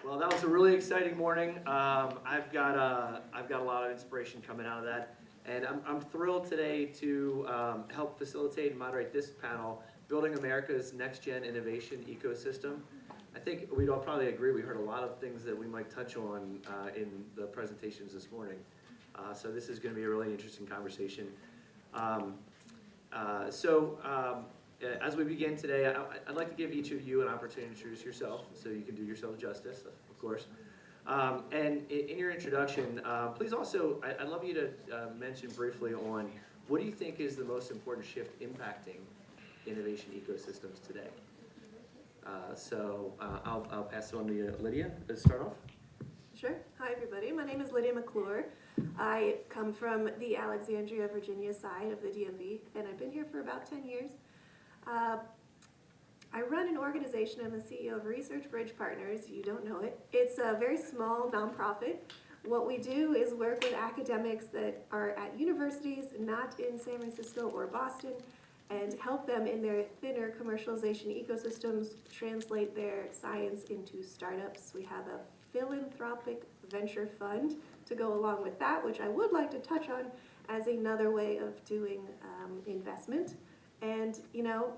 Well, that was a really exciting morning. I've got a lot of inspiration coming out of that, and I'm thrilled today to help facilitate and moderate this panel, Building America's Next Gen Innovation Ecosystem. I think we'd all probably agree we heard a lot of things that we might touch on in the presentations this morning. So this is going to be a really interesting conversation. As we begin today, I'd like to give each of you an opportunity to introduce yourself, so you can do yourself justice, of course. And in your introduction, please also, I'd love you to mention briefly on what do you think is the most important shift impacting innovation ecosystems today? I'll pass it on to Lydia to start off. Sure. Hi, everybody. My name is Lydia McClure. I come from the Alexandria, Virginia side of the DMV, and I've been here for about 10 years. I run an organization. I'm the CEO of Research Bridge Partners. You don't know it. It's a very small nonprofit. What we do is work with academics that are at universities, not in San Francisco or Boston, and help them in their thinner commercialization ecosystems translate their science into startups. We have a philanthropic venture fund to go along with that, which I would like to touch on as another way of doing investment. And you know,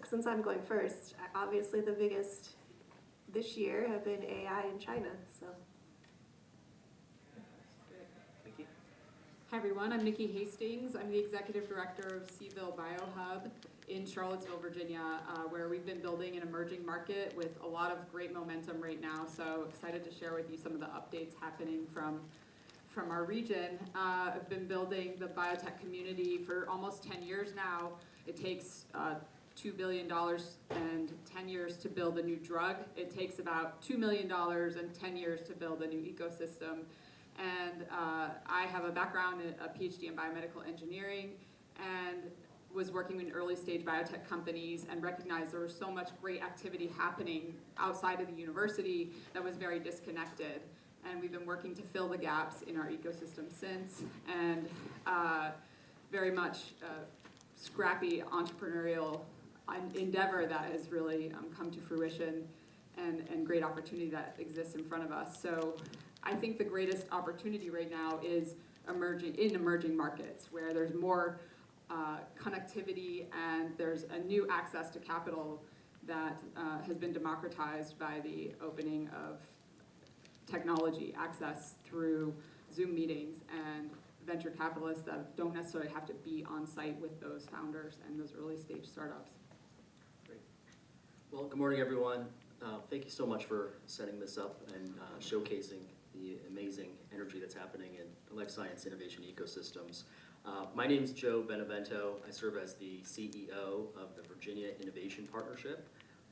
since I'm going first, obviously the biggest this year have been AI in China. So. Nikki. Hi everyone, I'm Nikki Hastings. I'm the executive director of CvilleBioHub in Charlottesville, Virginia, where we've been building an emerging market with a lot of great momentum right now. So excited to share with you some of the updates happening from our region. I've been building the biotech community for almost 10 years now. It takes $2 billion and 10 years to build a new drug. It takes about $2 million and 10 years to build a new ecosystem. And I have a background, a PhD in biomedical engineering, and was working in early stage biotech companies and recognized there was so much great activity happening outside of the university that was very disconnected. And we've been working to fill the gaps in our ecosystem since, and very much scrappy entrepreneurial endeavor that has really come to fruition, and great opportunity that exists in front of us. So I think the greatest opportunity right now is emerging markets where there's more connectivity and there's a new access to capital that has been democratized by the opening of technology access through Zoom meetings and venture capitalists that don't necessarily have to be on site with those founders and those early stage startups. Great. Well, good morning, everyone. Thank you so much for setting this up and showcasing the amazing energy that's happening in the life science innovation ecosystems. My name is Joe Benevento. I serve as the CEO of the Virginia Innovation Partnership.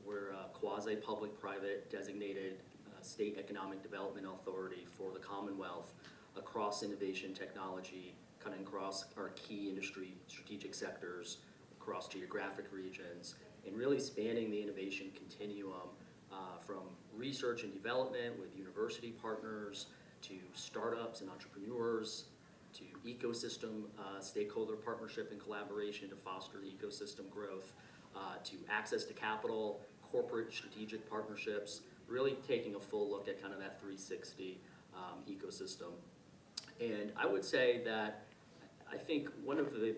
We're a quasi-public-private designated state economic development authority for the Commonwealth across innovation technology, cutting across our key industry strategic sectors, across geographic regions, and really spanning the innovation continuum from research and development with university partners to startups and entrepreneurs to ecosystem stakeholder partnership and collaboration to foster ecosystem growth, to access to capital, corporate strategic partnerships, really taking a full look at kind of that 360 ecosystem. And I would say that I think one of the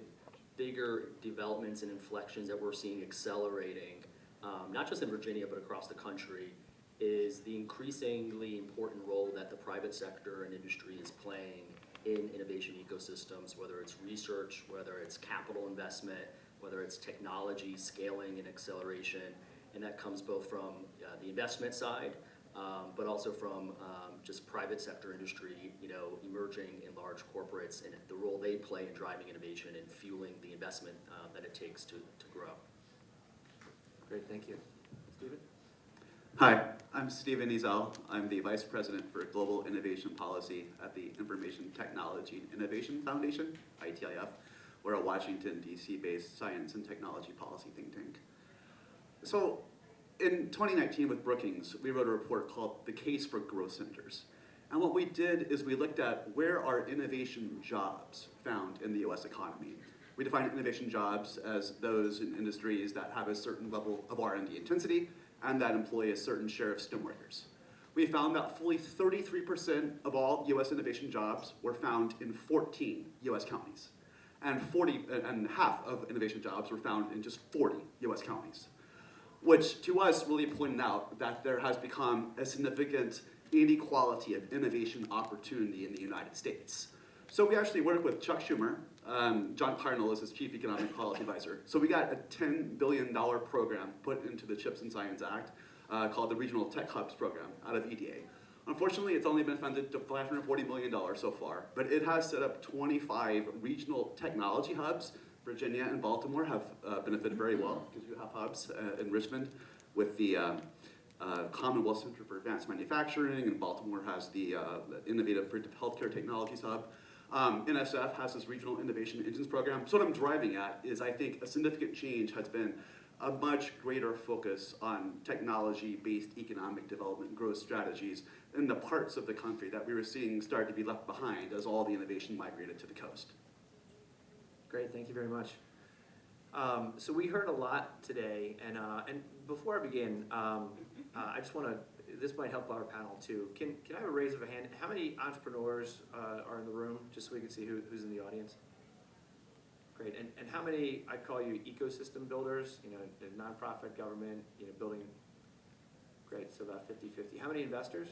bigger developments and inflections that we're seeing accelerating, not just in Virginia but across the country, is the increasingly important role that the private sector and industry is playing in innovation ecosystems, whether it's research, whether it's capital investment, whether it's technology scaling and acceleration. And that comes both from the investment side, but also from just private sector industry, emerging in large corporates and the role they play in driving innovation and fueling the investment that it takes to grow. Great, thank you. Stephen? Hi, I'm Stephen Ezell. I'm the Vice President for Global Innovation Policy at the Information Technology Innovation Foundation, ITIF. We're a Washington, D.C.-based science and technology policy think tank. So in 2019 with Brookings, we wrote a report called The Case for Growth Centers. And what we did is we looked at where are innovation jobs found in the US economy. We define innovation jobs as those in industries that have a certain level of R&D intensity and that employ a certain share of STEM workers. we found that fully 33% of all US innovation jobs were found in 14 US counties. And half of innovation jobs were found in just 40 US counties, which to us really pointed out that there has become a significant inequality of innovation opportunity in the United States. So we actually worked with Chuck Schumer. John Cardinal is his chief economic policy advisor. So we got a $10 billion program put into the Chips and Science Act called the Regional Tech Hubs program out of EDA. Unfortunately, it's only been funded to $540 million so far, but it has set up 25 regional technology hubs. Virginia and Baltimore have benefited very well because you have hubs in Richmond with the Commonwealth Center for Advanced Manufacturing, and Baltimore has the Innovative Predictive Healthcare Technologies Hub. NSF has this Regional Innovation Engines program. So what I'm driving at is I think a significant change has been a much greater focus on technology-based economic development growth strategies in the parts of the country that we were seeing start to be left behind as all the innovation migrated to the coast. Great, thank you very much. So we heard a lot today, and before I begin, I just want to, this might help our panel too. Can I have a raise of a hand? How many entrepreneurs are in the room, just so we can see who's in the audience? Great, and how many, I call you ecosystem builders, you know, nonprofit, government, you know, building, great, so about 50-50. How many investors?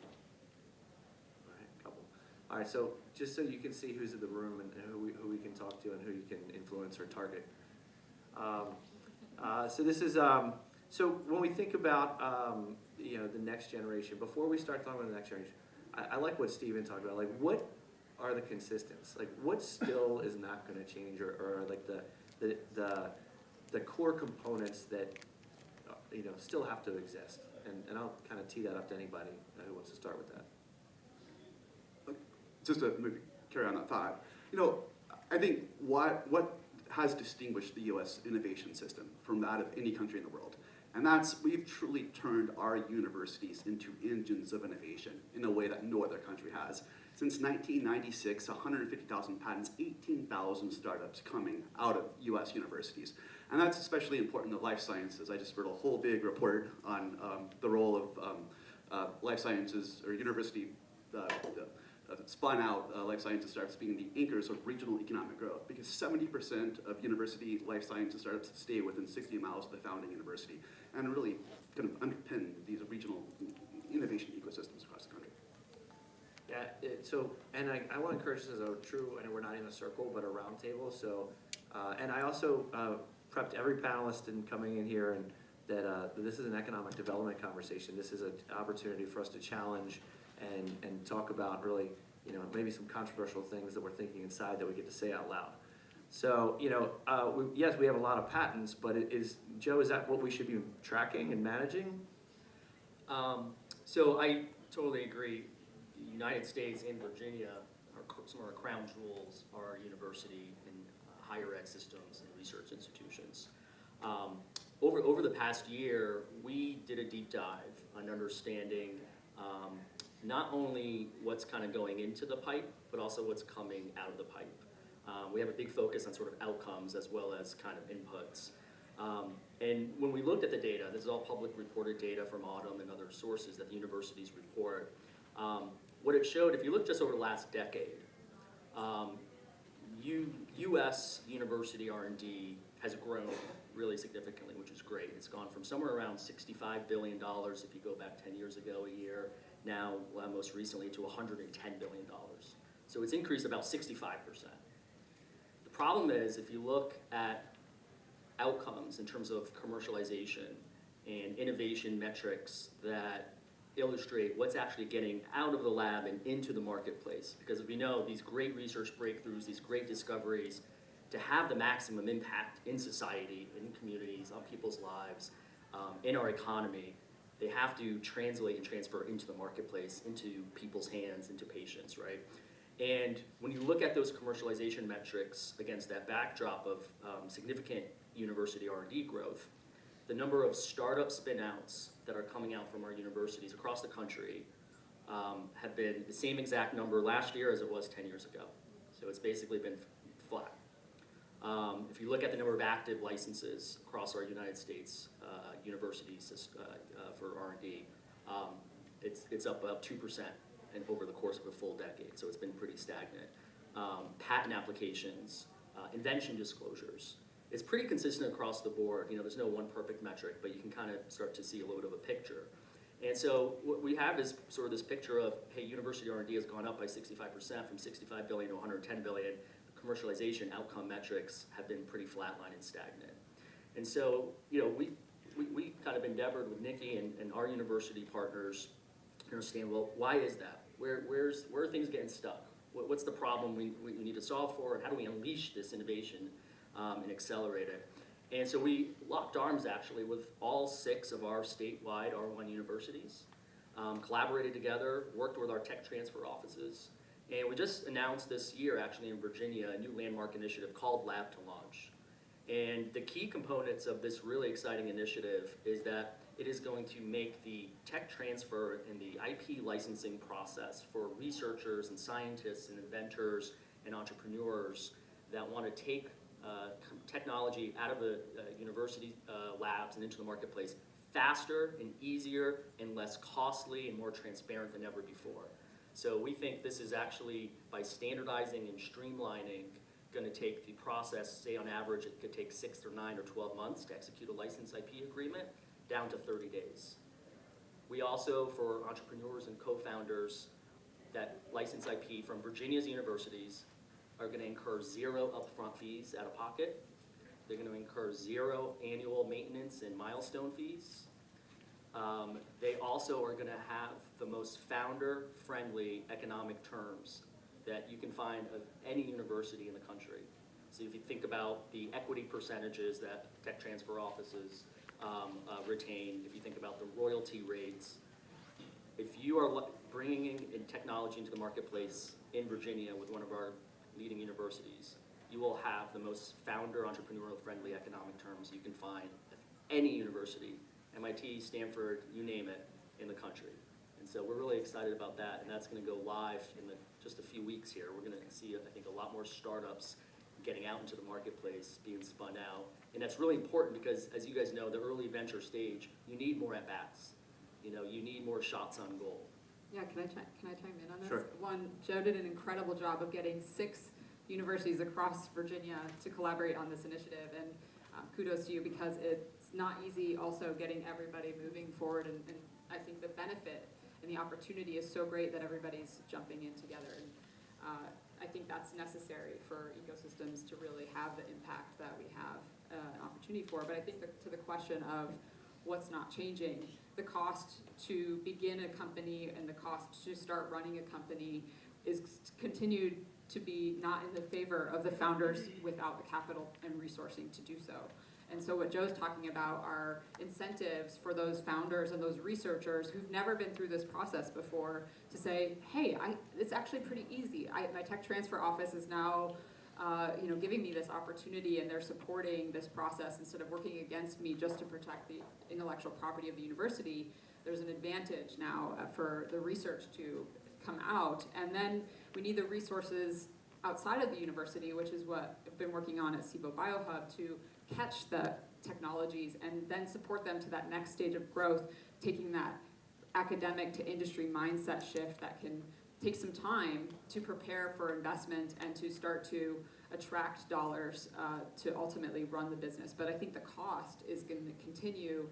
All right, a couple. All right, so just so you can see who's in the room and who we can talk to and who you can influence or target. So this is, so when we think about, you know, the next generation, before we start talking about the next generation, I like what Steven talked about, like what are the consistents? Like what still is not going to change, or like the core components that, you know, still have to exist? And I'll kind of tee that up to anybody who wants to start with that. Just to maybe carry on that thought, you know, I think what has distinguished the U.S. innovation system from that of any country in the world, and that's we've truly turned our universities into engines of innovation in a way that no other country has. Since 1996, 150,000 patents, 18,000 startups coming out of U.S. universities. And that's especially important in life sciences. I just wrote a whole big report on the role of life sciences, or university spun out life sciences startups being the anchors of regional economic growth, because 70% of university life sciences startups stay within 60 miles of the founding university and really kind of underpin these regional innovation ecosystems across the country. Yeah, so, and I want to encourage this as a true, I know we're not in a circle, but a round table. So, and I also prepped every panelist in coming in here and that this is an economic development conversation. This is an opportunity for us to challenge and talk about really, you know, maybe some controversial things that we're thinking inside that we get to say out loud. So, you know, yes, we have a lot of patents, but Joe, is that what we should be tracking and managing? So I totally agree. The United States and Virginia are some of our crown jewels, our university and higher ed systems and research institutions. Over the past year, we did a deep dive on understanding not only what's kind of going into the pipe, but also what's coming out of the pipe. We have a big focus on sort of outcomes as well as kind of inputs. And when we looked at the data, this is all public reported data from Autumn and other sources that the universities report. What it showed, if you look just over the last decade, U.S. university R&D has grown really significantly, which is great. It's gone from somewhere around $65 billion if you go back 10 years ago a year, now most recently to $110 billion. So it's increased about 65%. The problem is, if you look at outcomes in terms of commercialization and innovation metrics that illustrate what's actually getting out of the lab and into the marketplace. Because as we know, these great research breakthroughs, these great discoveries, to have the maximum impact in society, in communities, on people's lives, in our economy, they have to translate and transfer into the marketplace, into people's hands, into patients, right? And when you look at those commercialization metrics against that backdrop of significant university R&D growth, the number of startup spin-outs that are coming out from our universities across the country have been the same exact number last year as it was 10 years ago. So it's basically been flat. If you look at the number of active licenses across our United States universities for R&D, it's up about 2% and over the course of a full decade, so it's been pretty stagnant. Patent applications, invention disclosures. It's pretty consistent across the board. You know, there's no one perfect metric, but you can kind of start to see a little bit of a picture. And so what we have is sort of this picture of, hey, university R&D has gone up by 65% from 65 billion to 110 billion. Commercialization outcome metrics have been pretty flatline and stagnant. And so, you know, we kind of endeavored with Nikki and our university partners to understand, well, why is that? Where are things getting stuck? What's the problem we need to solve for, and how do we unleash this innovation and accelerate it? And so we locked arms actually with all 6 of our statewide R1 universities, collaborated together, worked with our tech transfer offices, and we just announced this year actually in Virginia a new landmark initiative called Lab to Launch. And the key components of this really exciting initiative is that it is going to make the tech transfer and the IP licensing process for researchers and scientists and inventors and entrepreneurs that want to take technology out of the university labs and into the marketplace faster and easier and less costly and more transparent than ever before. So we think this is actually, by standardizing and streamlining, going to take the process, say on average it could take 6 or 9 or 12 months to execute a license IP agreement, down to 30 days. We also, for entrepreneurs and co-founders that license IP from Virginia's universities, are going to incur 0 upfront fees out of pocket. They're going to incur 0 annual maintenance and milestone fees. They also are going to have the most founder-friendly economic terms that you can find of any university in the country. So if you think about the equity percentages that tech transfer offices retain, if you think about the royalty rates, if you are bringing in technology into the marketplace in Virginia with one of our leading universities, you will have the most founder entrepreneurial friendly economic terms you can find at any university, MIT, Stanford, you name it, in the country. And so we're really excited about that, and that's going to go live in just a few weeks here. We're going to see, I think, a lot more startups getting out into the marketplace, being spun out. And that's really important because, as you guys know, the early venture stage, you need more at-bats. You know, you need more shots on goal. Yeah, can I chime in on this? Sure. One, Joe did an incredible job of getting 6 universities across Virginia to collaborate on this initiative, and kudos to you, because it's not easy also getting everybody moving forward, and I think the benefit and the opportunity is so great that everybody's jumping in together, and I think that's necessary for ecosystems to really have the impact that we have an opportunity for. But I think to the question of what's not changing, the cost to begin a company and the cost to start running a company is continued to be not in the favor of the founders without the capital and resourcing to do so. And so what Joe's talking about are incentives for those founders and those researchers who've never been through this process before to say, hey, it's actually pretty easy. My tech transfer office is now giving me this opportunity, and they're supporting this process instead of working against me just to protect the intellectual property of the university. There's an advantage now for the research to come out. And then we need the resources outside of the university, which is what I've been working on at CvilleBioHub, to catch the technologies and then support them to that next stage of growth, taking that academic to industry mindset shift that can take some time to prepare for investment and to start to attract dollars to ultimately run the business. But I think the cost is going to continue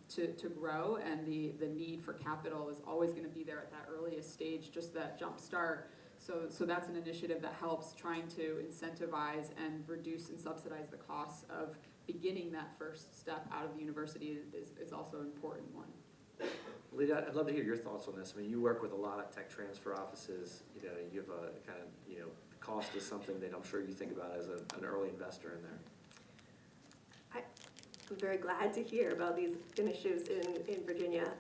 to grow, and the need for capital is always going to be there at that earliest stage, just that jump start. So that's an initiative that helps trying to incentivize and reduce and subsidize the costs of beginning that first step out of the university is also an important one. Lydia, I'd love to hear your thoughts on this. I mean, you work with a lot of tech transfer offices. You know, you have a kind of, cost is something that I'm sure you think about as an early investor in there. I'm very glad to hear about these initiatives in Virginia.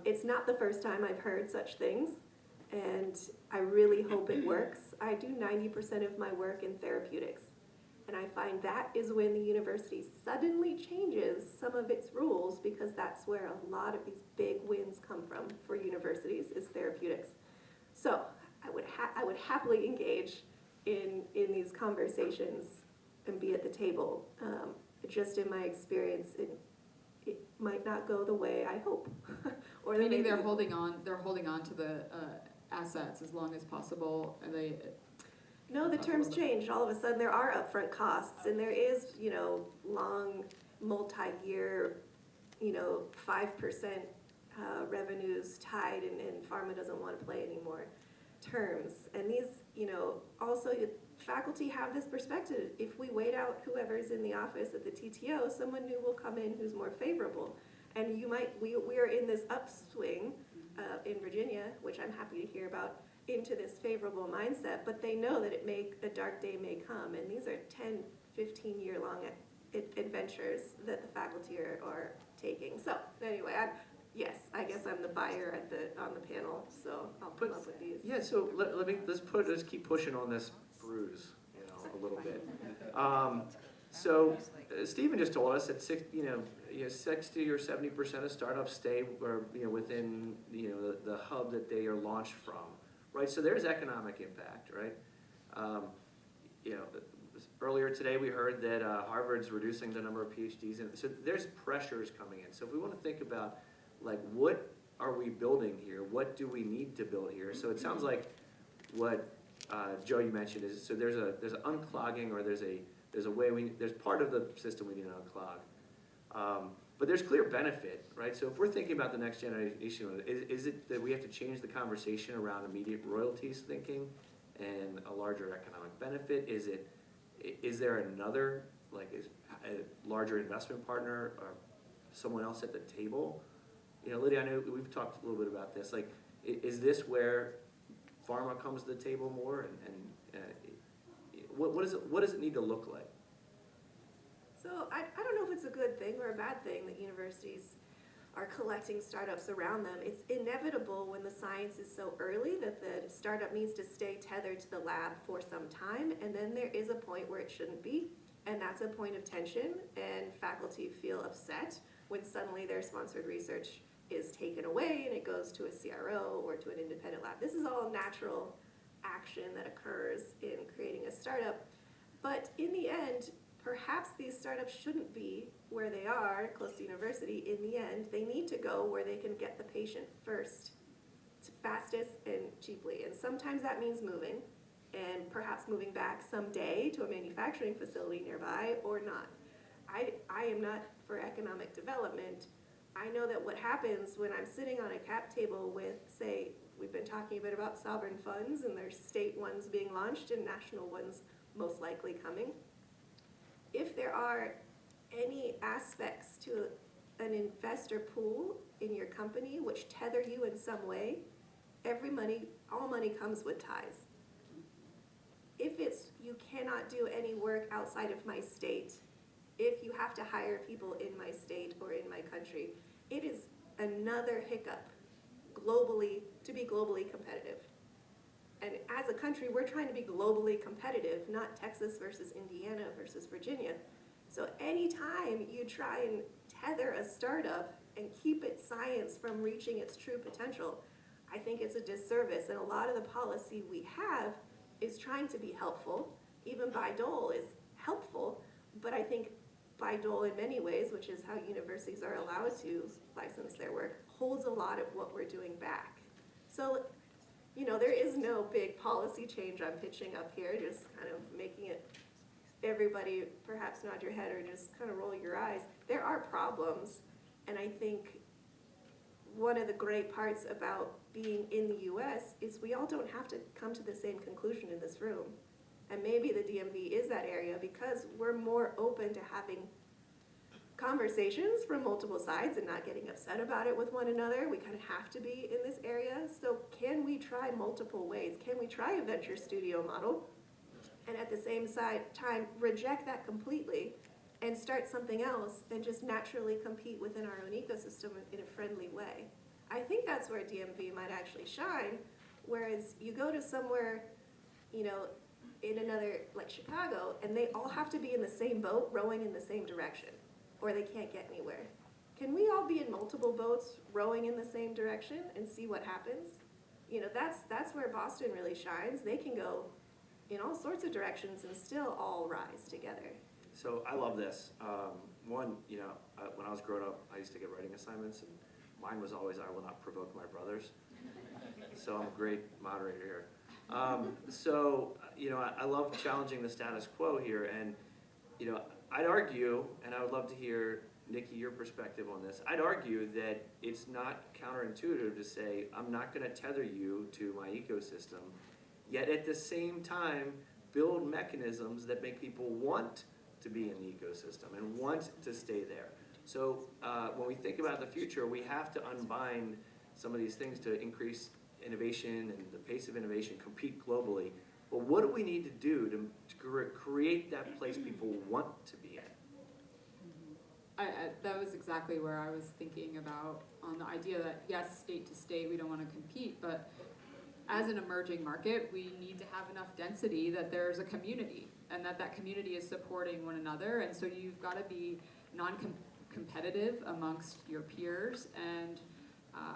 It's not the first time I've heard such things, and I really hope it works. I do 90% of my work in therapeutics, and I find that is when the university suddenly changes some of its rules, because that's where a lot of these big wins come from for universities, is therapeutics. So I would happily engage in these conversations and be at the table. Just in my experience in it might not go the way I hope. Or the Meaning way they're we- holding on to the assets as long as possible, and they, No, the Talk a terms little bit. changed. All of a sudden, there are upfront costs, and there is, long, multi-year, 5% revenues tied, and pharma doesn't want to play anymore terms. And these, also faculty have this perspective. If we wait out whoever's in the office at the TTO, someone new will come in who's more favorable. And we are in this upswing in Virginia, which I'm happy to hear about, into this favorable mindset, but they know that a dark day may come, and these are 10, 15-year long adventures that the faculty are taking. So anyway, I guess I'm the buyer on the panel, so I'll come up with these. Yeah, so let's keep pushing on this bruise, a little bit. So Stephen just told us that 60 or 70% of startups stay within the hub that they are launched from, right? So there's economic impact, right? Earlier today we heard that Harvard's reducing the number of PhDs, and so there's pressures coming in. So if we want to think about what are we building here? What do we need to build here? So it sounds like what Joe, you mentioned is, so there's an unclogging, or there's a way there's part of the system we need to unclog. But there's clear benefit, right? So if we're thinking about the next generation, is it that we have to change the conversation around immediate royalties thinking and a larger economic benefit? Is there another, a larger investment partner or someone else at the table? Lydia, I know we've talked a little bit about this. Is this where pharma comes to the table more, and what does it need to look like? So I don't know if it's a good thing or a bad thing that universities are collecting startups around them. It's inevitable when the science is so early that the startup needs to stay tethered to the lab for some time, and then there is a point where it shouldn't be, and that's a point of tension, and faculty feel upset when suddenly their sponsored research is taken away and it goes to a CRO or to an independent lab. This is all natural action that occurs in creating a startup, but in the end, perhaps these startups shouldn't be where they are, close to university. In the end, they need to go where they can get the patient first, fastest, and cheaply. And sometimes that means moving, and perhaps moving back someday to a manufacturing facility nearby, or not. I am not for economic development. I know that what happens when I'm sitting on a cap table with, say, we've been talking a bit about sovereign funds, and there's state ones being launched and national ones most likely coming. If there are any aspects to an investor pool in your company which tether you in some way, all money comes with ties. If it's, you cannot do any work outside of my state, if you have to hire people in my state or in my country, it is another hiccup globally to be globally competitive. And as a country, we're trying to be globally competitive, not Texas versus Indiana versus Virginia. So anytime you try and tether a startup and keep its science from reaching its true potential, I think it's a disservice. And a lot of the policy we have is trying to be helpful. Even Bayh-Dole is helpful, but I think Bayh-Dole in many ways, which is how universities are allowed to license their work, holds a lot of what we're doing back. So, there is no big policy change I'm pitching up here, just kind of making it, everybody perhaps nod your head or just kind of roll your eyes. There are problems, and I think one of the great parts about being in the US is we all don't have to come to the same conclusion in this room. And maybe the DMV is that area because we're more open to having conversations from multiple sides and not getting upset about it with one another. We kind of have to be in this area. So can we try multiple ways? Can we try a venture studio model and at the same time reject that completely and start something else and just naturally compete within our own ecosystem in a friendly way? I think that's where DMV might actually shine, whereas you go to somewhere, in another, like Chicago, and they all have to be in the same boat, rowing in the same direction, or they can't get anywhere. Can we all be in multiple boats, rowing in the same direction, and see what happens? That's where Boston really shines. They can go in all sorts of directions and still all rise together. So I love this. one, when I was growing up, I used to get writing assignments, and mine was always, "I will not provoke my brothers." So I'm a great moderator here. I love challenging the status quo here, and I'd argue, and I would love to hear, Nikki, your perspective on this. I'd argue that it's not counterintuitive to say, I'm not going to tether you to my ecosystem, yet at the same time, build mechanisms that make people want to be in the ecosystem and want to stay there. So when we think about the future, we have to unbind some of these things to increase innovation and the pace of innovation, compete globally. But what do we need to do to create that place people want to be in? That was exactly where I was thinking about, on the idea that, yes, state to state, we don't want to compete, but as an emerging market, we need to have enough density that there's a community, and that community is supporting one another, and so you've got to be non-competitive amongst your peers, and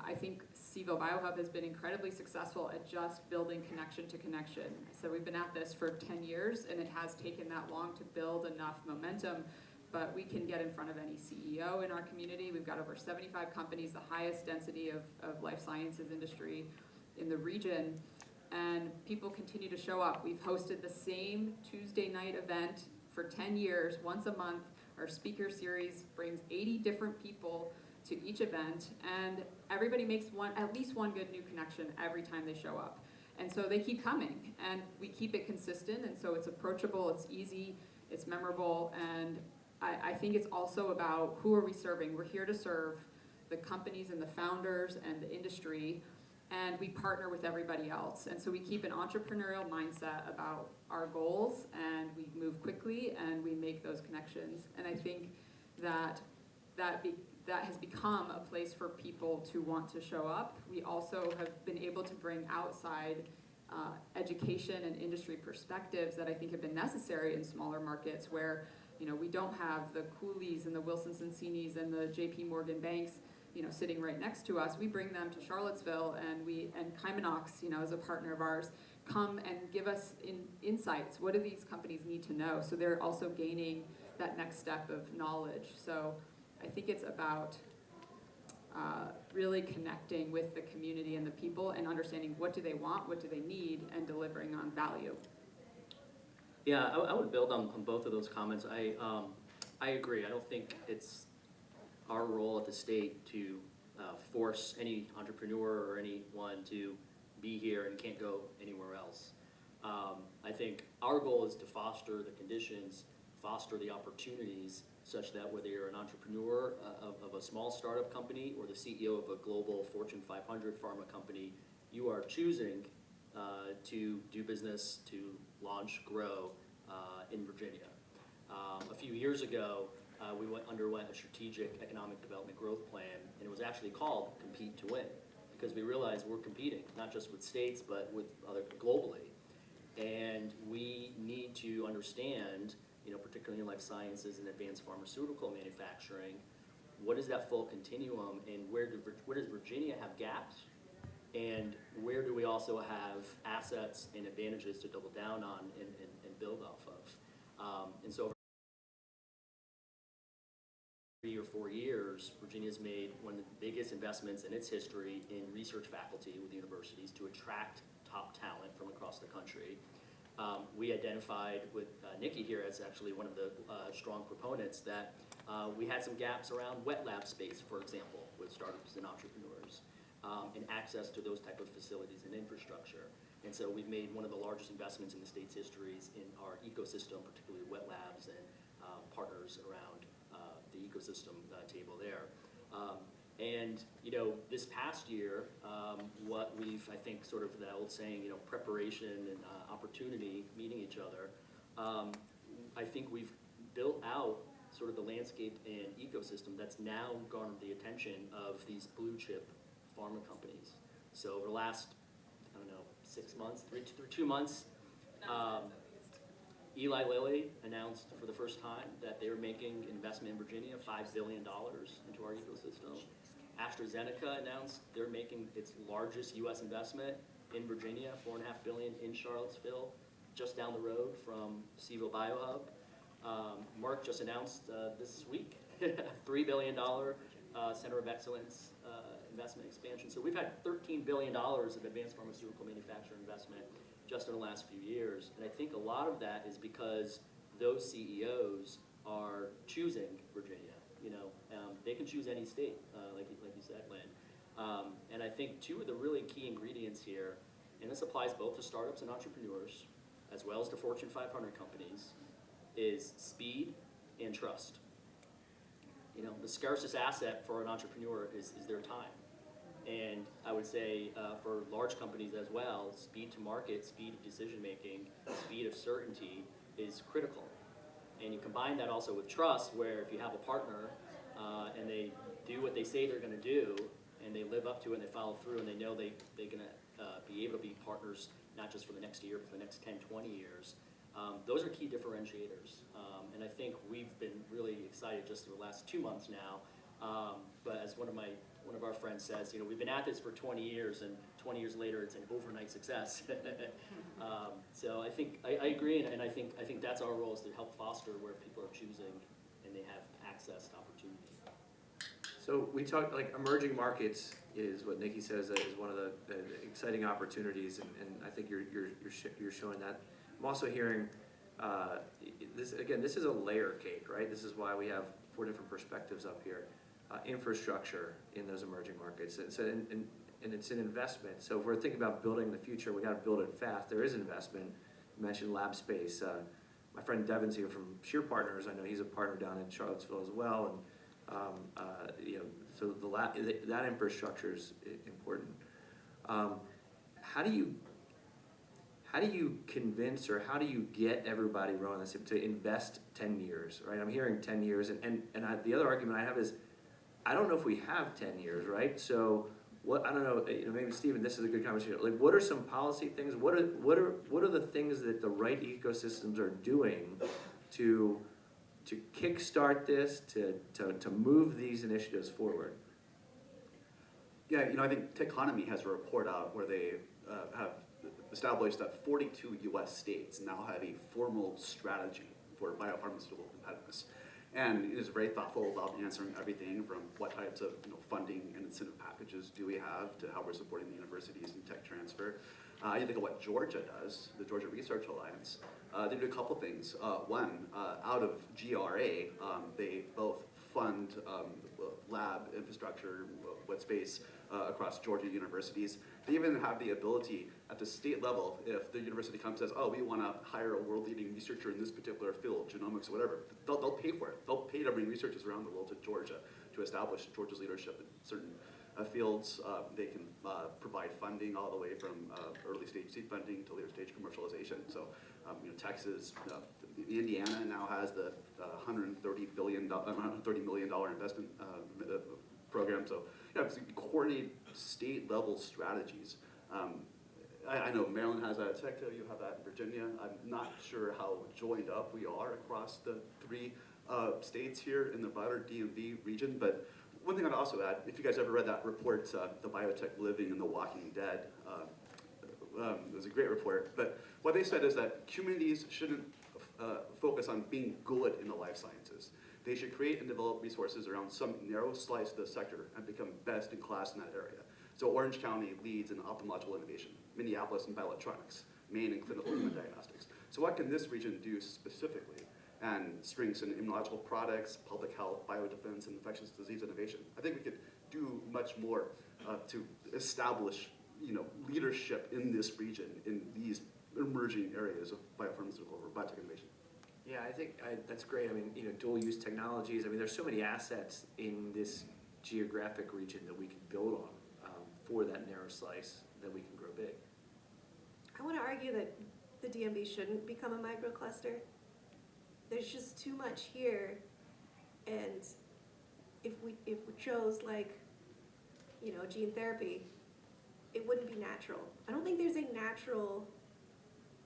I think CvilleBioHub has been incredibly successful at just building connection to connection. So we've been at this for 10 years, and it has taken that long to build enough momentum, but we can get in front of any CEO in our community. We've got over 75 companies, the highest density of life sciences industry in the region, and people continue to show up. We've hosted the same Tuesday night event for 10 years, once a month. Our speaker series brings 80 different people to each event, and everybody makes at least one good new connection every time they show up. And so they keep coming, and we keep it consistent, and so it's approachable, it's easy, it's memorable, and I think it's also about who are we serving. We're here to serve the companies and the founders and the industry, and we partner with everybody else. And so we keep an entrepreneurial mindset about our goals, and we move quickly, and we make those connections. And I think that has become a place for people to want to show up. We also have been able to bring outside education and industry perspectives that I think have been necessary in smaller markets where we don't have the Coolies and the Wilson Sonsini's and the JP Morgan banks sitting right next to us. We bring them to Charlottesville, and Kymanox, as a partner of ours, come and give us insights. What do these companies need to know? So they're also gaining that next step of knowledge. So I think it's about really connecting with the community and the people and understanding what do they want, what do they need, and delivering on value. Yeah, I would build on both of those comments. I agree. I don't think it's our role at the state to force any entrepreneur or anyone to be here and can't go anywhere else. I think our goal is to foster the conditions, foster the opportunities, such that whether you're an entrepreneur of a small startup company or the CEO of a global Fortune 500 pharma company, you are choosing to do business, to launch, grow in Virginia. A few years ago, we underwent a strategic economic development growth plan, and it was actually called Compete to Win, because we realized we're competing, not just with states, but with other globally. And we need to understand, particularly in life sciences and advanced pharmaceutical manufacturing, what is that full continuum, and where does Virginia have gaps? And where do we also have assets and advantages to double down on and build off of? And so over 3 or 4 years, Virginia's made one of the biggest investments in its history in research faculty with universities to attract top talent from across the country. We identified with Nikki here as actually one of the strong proponents that we had some gaps around wet lab space, for example, with startups and entrepreneurs. And access to those type of facilities and infrastructure. And so we've made one of the largest investments in the state's histories in our ecosystem, particularly wet labs and partners around the ecosystem table there. And this past year, what we've, I think, sort of the old saying, preparation and opportunity meeting each other, I think we've built out sort of the landscape and ecosystem that's now garnered the attention of these blue chip pharma companies. So over the last, 6 months, 2 months, Eli Lilly announced for the first time that they were making investment in Virginia, $5 billion into our ecosystem. AstraZeneca announced they're making its largest U.S. investment in Virginia, $4.5 billion in Charlottesville, just down the road from CvilleBioHub. Mark just announced this week $3 billion Center of Excellence investment expansion. So we've had $13 billion of advanced pharmaceutical manufacturing investment just in the last few years. And I think a lot of that is because those CEOs are choosing Virginia. They can choose any state, like you said, Lynn. And I think two of the really key ingredients here, and this applies both to startups and entrepreneurs, as well as to Fortune 500 companies, is speed and trust. The scarcest asset for an entrepreneur is their time. And I would say for large companies as well, speed to market, speed of decision making, speed of certainty is critical. And you combine that also with trust, where if you have a partner and they do what they say they're going to do, and they live up to it and they follow through, and they know they're going to be able to be partners not just for the next year, but for the next 10, 20 years. Those are key differentiators. And I think we've been really excited just in the last 2 months now. But as one of our friends says, we've been at this for 20 years, and 20 years later, it's an overnight success. So I think I agree, and I think that's our role, is to help foster where people are choosing and they have access to opportunity. So we talked, like, emerging markets is what Nikki says is one of the exciting opportunities, and I think you're showing that. I'm also hearing this is a layer cake, right? This is why we have 4 different perspectives up here. Infrastructure in those emerging markets, and it's an investment. So if we're thinking about building the future, we got to build it fast. There is investment. You mentioned lab space. My friend Devin's here from Shear Partners. I know he's a partner down in Charlottesville as well, and so that infrastructure is important. How do you convince, or how do you get everybody rowing this to invest 10 years, right? I'm hearing 10 years, and the other argument I have is, I don't know if we have 10 years, right? So I don't know, maybe Stephen, this is a good conversation. Like, what are some policy things? What are the things that the right ecosystems are doing to kickstart this, to move these initiatives forward? Yeah, I think Techonomy has a report out where they have established that 42 U.S. states now have a formal strategy for biopharmaceutical competitiveness. And it is very thoughtful about answering everything from what types of funding and incentive packages do we have, to how we're supporting the universities and tech transfer. You think of what Georgia does, the Georgia Research Alliance. They do a couple things. One, out of GRA, they both fund lab infrastructure, wet space across Georgia universities. They even have the ability at the state level, if the university comes and says, oh, we want to hire a world-leading researcher in this particular field, genomics or whatever, they'll pay for it. They'll pay to bring researchers around the world to Georgia to establish Georgia's leadership in certain fields. They can provide funding all the way from early stage seed funding to later stage commercialization. So, Texas, Indiana now has the $130 million investment program. So, coordinate state level strategies. I know Maryland has that, Texas, you have that in Virginia. I'm not sure how joined up we are across the 3 states here in the broader DMV region, but one thing I'd also add, if you guys ever read that report, The Biotech Living and the Walking Dead, it was a great report, but what they said is that communities shouldn't focus on being good in the life sciences. They should create and develop resources around some narrow slice of the sector and become best in class in that area. So Orange County leads in ophthalmological innovation, Minneapolis in bioelectronics, Maine in clinical human diagnostics. So what can this region do specifically? And strengths in immunological products, public health, biodefense, and infectious disease innovation. I think we could do much more to establish, leadership in this region in these emerging areas of biopharmaceutical or biotech innovation. Yeah, I think that's great. I mean, dual use technologies. I mean, there's so many assets in this geographic region that we can build on for that narrow slice that we can grow big. I want to argue that the DMV shouldn't become a microcluster. There's just too much here, and if we chose gene therapy, it wouldn't be natural. I don't think there's a natural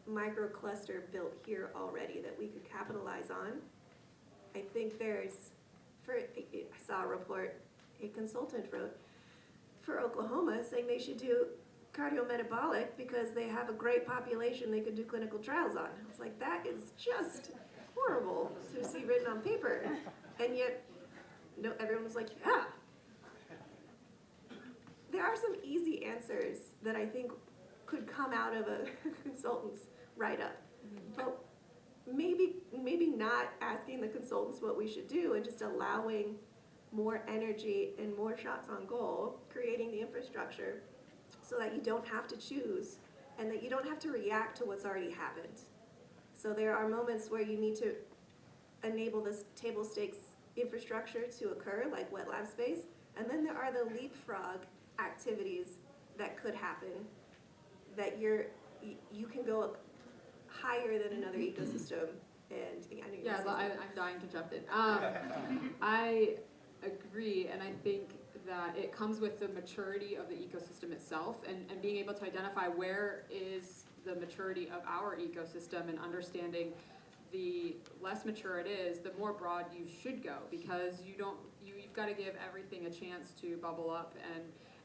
microcluster built here already that we could capitalize on. I think I saw a report a consultant wrote for Oklahoma saying they should do cardiometabolic because they have a great population they could do clinical trials on. I was like, that is just horrible to see written on paper. And yet, no, everyone was like, yeah. There are some easy answers that I think could come out of a consultant's write-up. But maybe not asking the consultants what we should do and just allowing more energy and more shots on goal, creating the infrastructure so that you don't have to choose and that you don't have to react to what's already happened. So there are moments where you need to enable this table stakes infrastructure to occur, like wet lab space, and then there are the leapfrog activities that could happen that you can go higher than another ecosystem. And I know you're Yeah, gonna say I'm dying to jump in. I agree, and I think that it comes with the maturity of the ecosystem itself and being able to identify where is the maturity of our ecosystem and understanding the less mature it is, the more broad you should go, because you've got to give everything a chance to bubble up,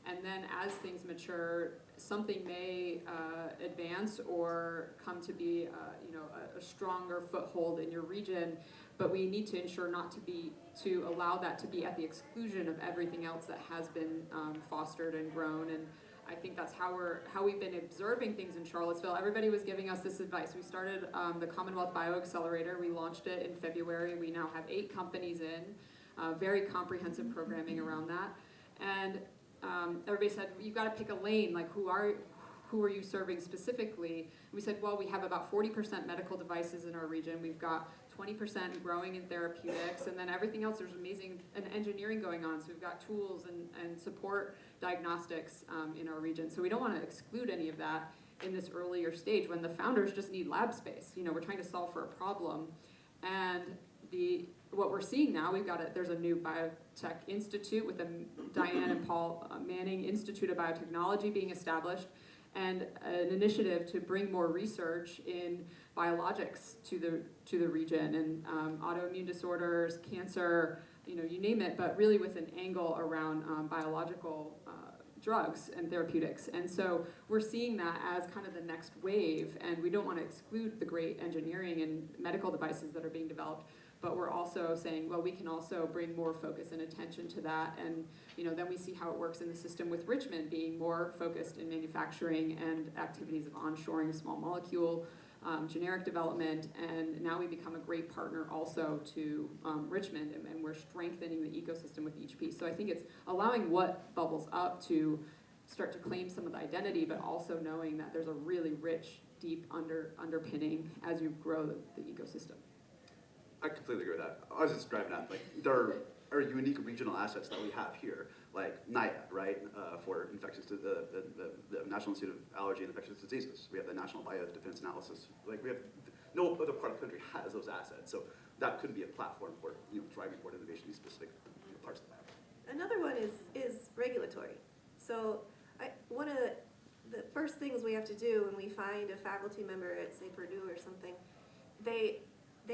and then as things mature, something may advance or come to be a stronger foothold in your region, but we need to ensure to allow that to be at the exclusion of everything else that has been fostered and grown. And I think that's how we've been observing things in Charlottesville. Everybody was giving us this advice. We started the Commonwealth Bioaccelerator. We launched it in February. We now have 8 companies in, very comprehensive programming around that. And everybody said, you've got to pick a lane, like who are you serving specifically? And we said, well, we have about 40% medical devices in our region. We've got 20% growing in therapeutics, and then everything else, there's amazing engineering going on. So we've got tools and support diagnostics in our region. So we don't want to exclude any of that in this earlier stage when the founders just need lab space. We're trying to solve for a problem. And what we're seeing now, there's a new biotech institute with the Diane and Paul Manning Institute of Biotechnology being established, and an initiative to bring more research in biologics to the region, and autoimmune disorders, cancer, you name it, but really with an angle around biological drugs and therapeutics. And so we're seeing that as kind of the next wave, and we don't want to exclude the great engineering and medical devices that are being developed, but we're also saying, well, we can also bring more focus and attention to that. And then we see how it works in the system with Richmond being more focused in manufacturing and activities of onshoring small molecule, generic development, and now we become a great partner also to Richmond, and we're strengthening the ecosystem with each piece. So I think it's allowing what bubbles up to start to claim some of the identity, but also knowing that there's a really rich, deep underpinning as you grow the ecosystem. I completely agree with that. I was just driving at, there are unique regional assets that we have here, like NIAID, right, for infectious, the National Institute of Allergy and Infectious Diseases. We have the National Biodefense Analysis. We have, no other part of the country has those assets, so that could be a platform for driving forward innovation in specific parts of that. Another one is regulatory. So one of the first things we have to do when we find a faculty member at, say, Purdue or something, they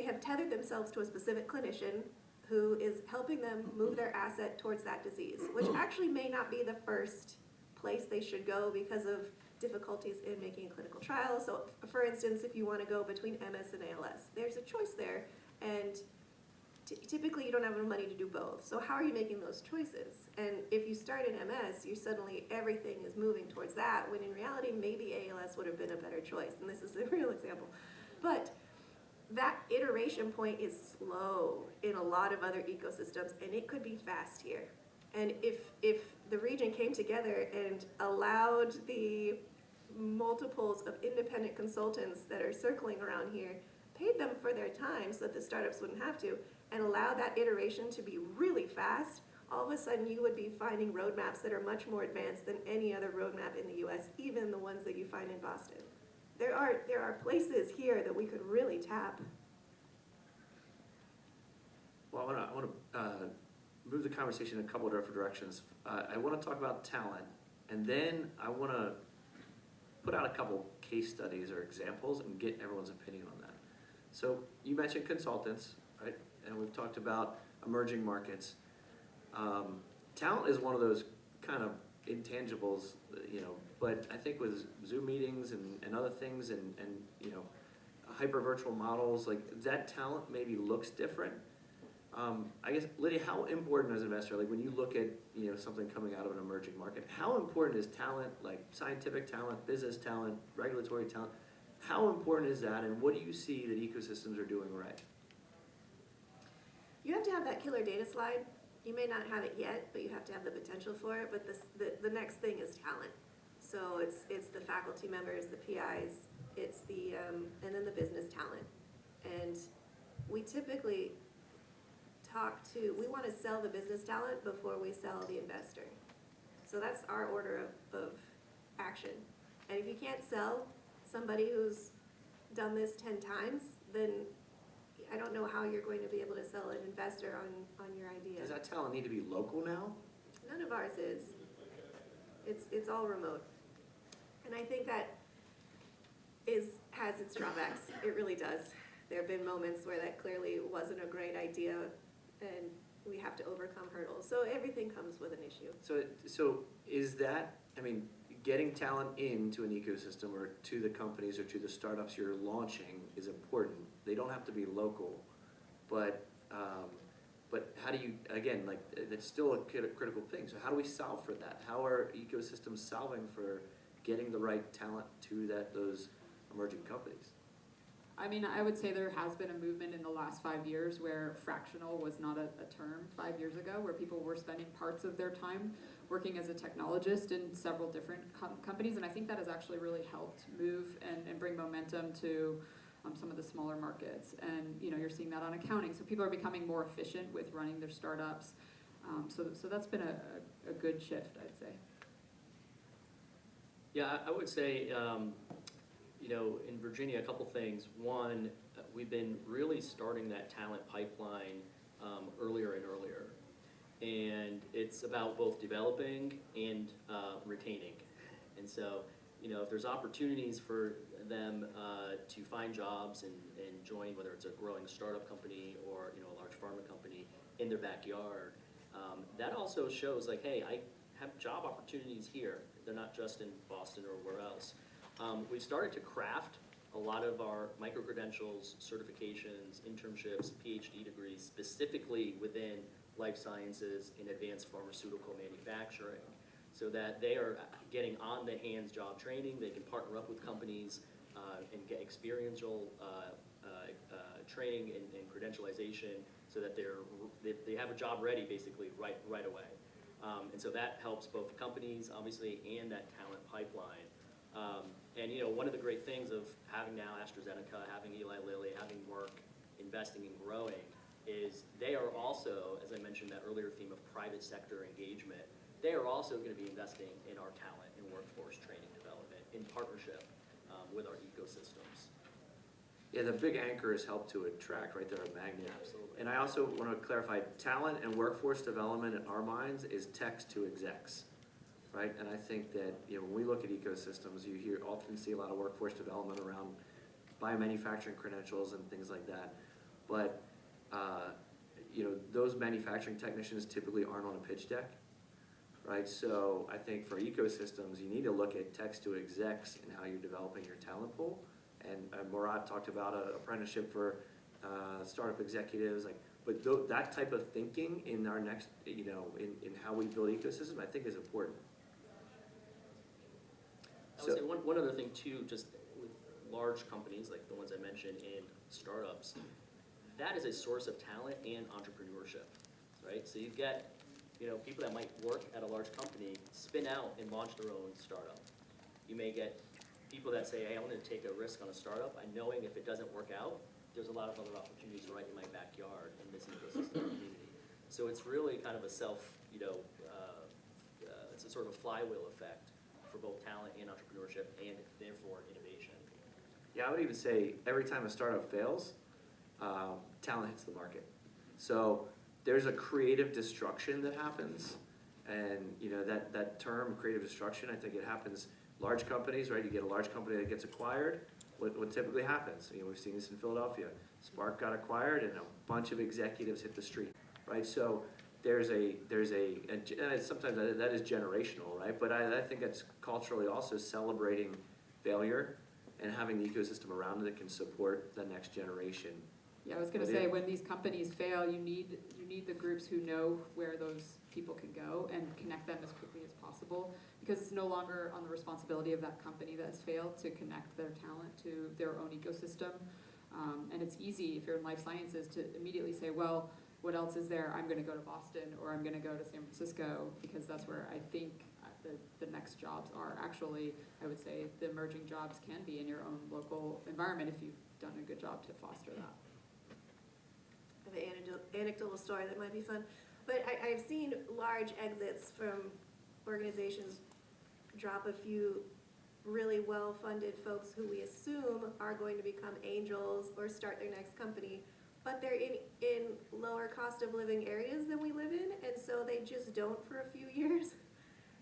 have tethered themselves to a specific clinician who is helping them move their asset towards that disease, which actually may not be the first place they should go because of difficulties in making a clinical trial. So for instance, if you want to go between MS and ALS, there's a choice there, and typically you don't have enough money to do both. So how are you making those choices? And if you start in MS, everything is moving towards that, when in reality maybe ALS would have been a better choice, and this is a real example. But that iteration point is slow in a lot of other ecosystems, and it could be fast here. And if the region came together and allowed the multiples of independent consultants that are circling around here, paid them for their time so that the startups wouldn't have to, and allow that iteration to be really fast, all of a sudden you would be finding roadmaps that are much more advanced than any other roadmap in the US, even the ones that you find in Boston. There are places here that we could really tap. Well, I want to move the conversation in a couple of different directions. I want to talk about talent, and then I want to put out a couple case studies or examples and get everyone's opinion on that. So you mentioned consultants, right? And we've talked about emerging markets. Talent is one of those kind of intangibles, but I think with Zoom meetings and other things and hyper virtual models, like that talent maybe looks different. I guess, Lydia, how important as an investor, like when you look at, you know, something coming out of an emerging market, how important is talent, like scientific talent, business talent, regulatory talent? How important is that, and what do you see that ecosystems are doing right? You have to have that killer data slide. You may not have it yet, but you have to have the potential for it. But the next thing is talent. So it's the faculty members, the PIs, it's the and then the business talent. And we typically we want to sell the business talent before we sell the investor. So that's our order of action. And if you can't sell somebody who's done this 10 times, then I don't know how you're going to be able to sell an investor on your idea. Does that talent need to be local now? None of ours is. It's all remote. And I think that has its drawbacks. It really does. There have been moments where that clearly wasn't a great idea, and we have to overcome hurdles. So everything comes with an issue. So is that, I mean, getting talent into an ecosystem or to the companies or to the startups you're launching is important. They don't have to be local, but how do you, again, like, that's still a critical thing. So how do we solve for that? How are ecosystems solving for getting the right talent to those emerging companies? I mean, I would say there has been a movement in the last 5 years where fractional was not a term 5 years ago, where people were spending parts of their time working as a technologist in several different companies, and I think that has actually really helped move and bring momentum to some of the smaller markets. And you know, you're seeing that on accounting, so people are becoming more efficient with running their startups. So that's been a good shift, I'd say. Yeah, I would say, you know, in Virginia, a couple things. One, we've been really starting that talent pipeline earlier and earlier. And it's about both developing and retaining. And so, you know, if there's opportunities for them to find jobs and join, whether it's a growing startup company or, you know, a large pharma company in their backyard, that also shows like, hey, I have job opportunities here. They're not just in Boston or where else. We've started to craft a lot of our micro-credentials, certifications, internships, PhD degrees, specifically within life sciences and advanced pharmaceutical manufacturing, so that they are getting on-the-hands job training. They can partner up with companies and get experiential training and credentialization, so that they have a job ready basically right away. And so that helps both companies, obviously, and that talent pipeline. And you know, one of the great things of having now AstraZeneca, having Eli Lilly, having Merck investing and growing is they are also, as I mentioned that earlier theme of private sector engagement, they are also going to be investing in our talent and workforce training development in partnership with our ecosystems. Yeah, the big anchors help to attract, right? They're a magnet. Absolutely. And I also want to clarify, talent and workforce development in our minds is text to execs, right? And I think that, you know, when we look at ecosystems, you often see a lot of workforce development around biomanufacturing credentials and things like that. But, you know, those manufacturing technicians typically aren't on a pitch deck, right? So I think for ecosystems, you need to look at text to execs and how you're developing your talent pool. And Murad talked about an apprenticeship for startup executives, like, but that type of thinking in our next, you know, in how we build ecosystems, I think is important. I would say one other thing too, just with large companies like the ones I mentioned and startups, that is a source of talent and entrepreneurship, right? So you get, you know, people that might work at a large company spin out and launch their own startup. You may get people that say, hey, I'm going to take a risk on a startup, and knowing if it doesn't work out, there's a lot of other opportunities right in my backyard in this ecosystem community. So it's really kind of a you know, it's a sort of flywheel effect for both talent and entrepreneurship, and therefore innovation. Yeah, I would even say every time a startup fails, talent hits the market. So there's a creative destruction that happens, and you know that term creative destruction, I think it happens large companies, right? You get a large company that gets acquired. What typically happens? You know, we've seen this in Philadelphia. Spark got acquired, and a bunch of executives hit the street, right? So there's sometimes that is generational, right? But I think it's culturally also celebrating failure and having the ecosystem around it that can support the next generation. Yeah, I was gonna say, when these companies fail, you need the groups who know where those people can go and connect them as quickly as possible, because it's no longer on the responsibility of that company that has failed to connect their talent to their own ecosystem. And it's easy, if you're in life sciences, to immediately say, well, what else is there? I'm gonna go to Boston, or I'm gonna go to San Francisco, because that's where I think the next jobs are. Actually, I would say the emerging jobs can be in your own local environment if you've done a good job to foster that. I have an anecdotal story that might be fun. But I've seen large exits from organizations drop a few really well-funded folks who we assume are going to become angels or start their next company, but they're in lower cost of living areas than we live in, and so they just don't for a few years.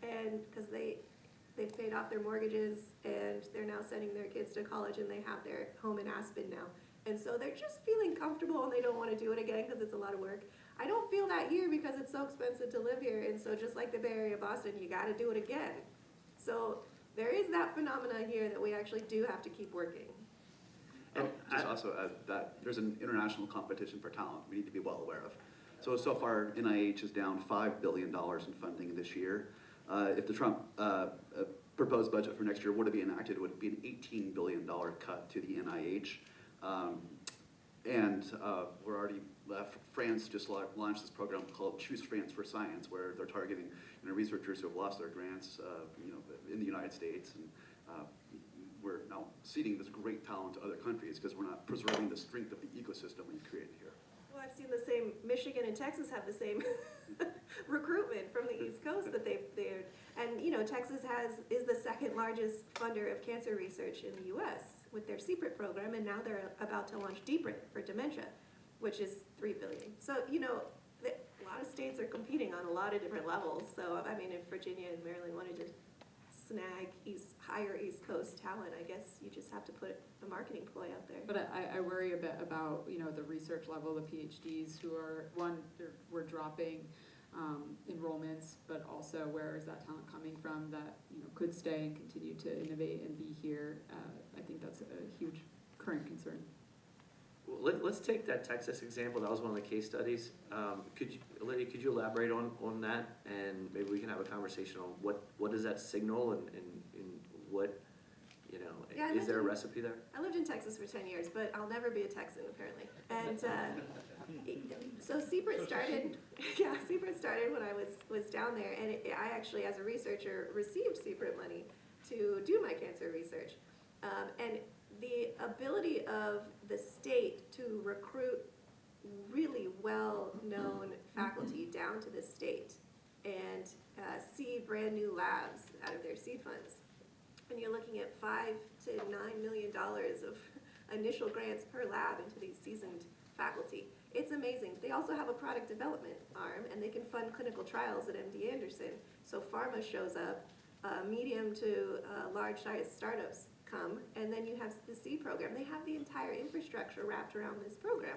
And because they've paid off their mortgages and they're now sending their kids to college and they have their home in Aspen now. And so they're just feeling comfortable and they don't want to do it again because it's a lot of work. I don't feel that here because it's so expensive to live here. And so just like the Bay Area, Boston, you got to do it again. So there is that phenomenon here that we actually do have to keep working. And Just also add that there's an international competition for talent we need to be well aware of. So far, NIH is down $5 billion in funding this year. If the Trump proposed budget for next year were to be enacted, it would be an $18 billion cut to the NIH. We're already France just launched this program called Choose France for Science, where they're targeting researchers who have lost their grants in the United States. And we're now seeding this great talent to other countries because we're not preserving the strength of the ecosystem we've created here. Well, I've seen the same, Michigan and Texas have the same recruitment from the East Coast that they're, and Texas is the second largest funder of cancer research in the US with their CPRIT program, and now they're about to launch DPRIT for dementia, which is $3 billion. So, a lot of states are competing on a lot of different levels. So, I mean, if Virginia and Maryland wanted to snag higher East Coast talent, I guess you just have to put a marketing ploy out there. But I worry a bit about, the research level, the PhDs who are, we're dropping enrollments, but also where is that talent coming from that, could stay and continue to innovate and be here. I think that's a huge current concern. Well, let's take that Texas example. That was one of the case studies. Lydia, could you elaborate on that? And maybe we can have a conversation on what does that signal and what, Yeah, is there a recipe there? I lived in Texas for 10 years, but I'll never be a Texan, apparently. And so CPRIT started, CPRIT started when I was down there, and I actually, as a researcher, received CPRIT money to do my cancer research. And the ability of the state to recruit really well-known faculty down to the state and seed brand new labs out of their seed funds. And you're looking at $5 to $9 million of initial grants per lab into these seasoned faculty. It's amazing. They also have a product development arm, and they can fund clinical trials at MD Anderson. So pharma shows up, medium to large-sized startups come, and then you have the seed program. They have the entire infrastructure wrapped around this program.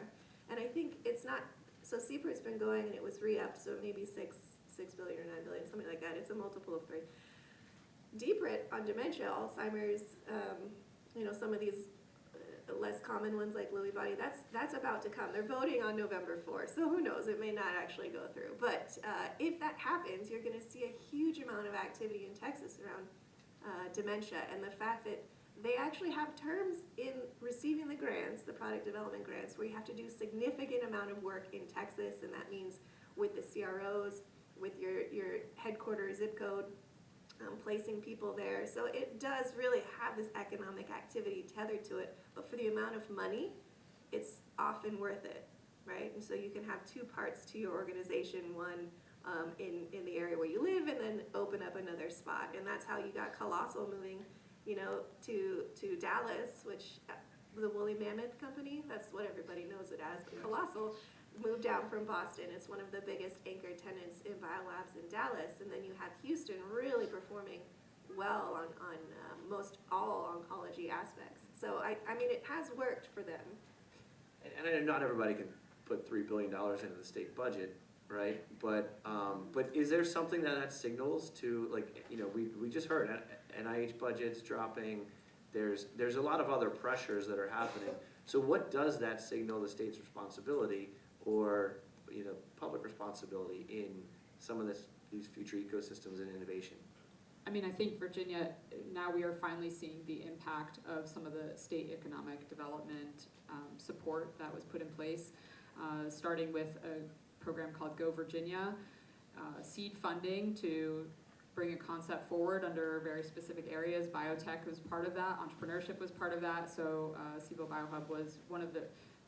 And I think it's not, so CPRIT's been going, and it was re-upped, so maybe $6 billion or $9 billion, something like that. It's a multiple of 3. DPRIT on dementia, Alzheimer's, some of these less common ones like Lewy body, that's about to come. They're voting on November 4th, so who knows, it may not actually go through. But if that happens, you're gonna see a huge amount of activity in Texas around dementia, and the fact that they actually have terms in receiving the grants, the product development grants, where you have to do significant amount of work in Texas, and that means with the CROs, with your headquarters zip code, placing people there. So it does really have this economic activity tethered to it, but for the amount of money, it's often worth it, right? And so you can have 2 parts to your organization, one in the area where you live, and then open up another spot. And that's how you got Colossal moving, to Dallas, which the Woolly Mammoth Company, that's what everybody knows it as, but Colossal moved down from Boston. It's one of the biggest anchor tenants in biolabs in Dallas. And then you have Houston really performing well on most all oncology aspects. So I mean, it has worked for them. And I know not everybody can put $3 billion into the state budget, right? But is there something that signals to, we just heard NIH budgets dropping, there's a lot of other pressures that are happening. So what does that signal the state's responsibility or, public responsibility in some of these future ecosystems and innovation? I mean, I think Virginia, now we are finally seeing the impact of some of the state economic development support that was put in place, starting with a program called Go Virginia, seed funding to bring a concept forward under very specific areas. Biotech was part of that, entrepreneurship was part of that, so CvilleBioHub was one of the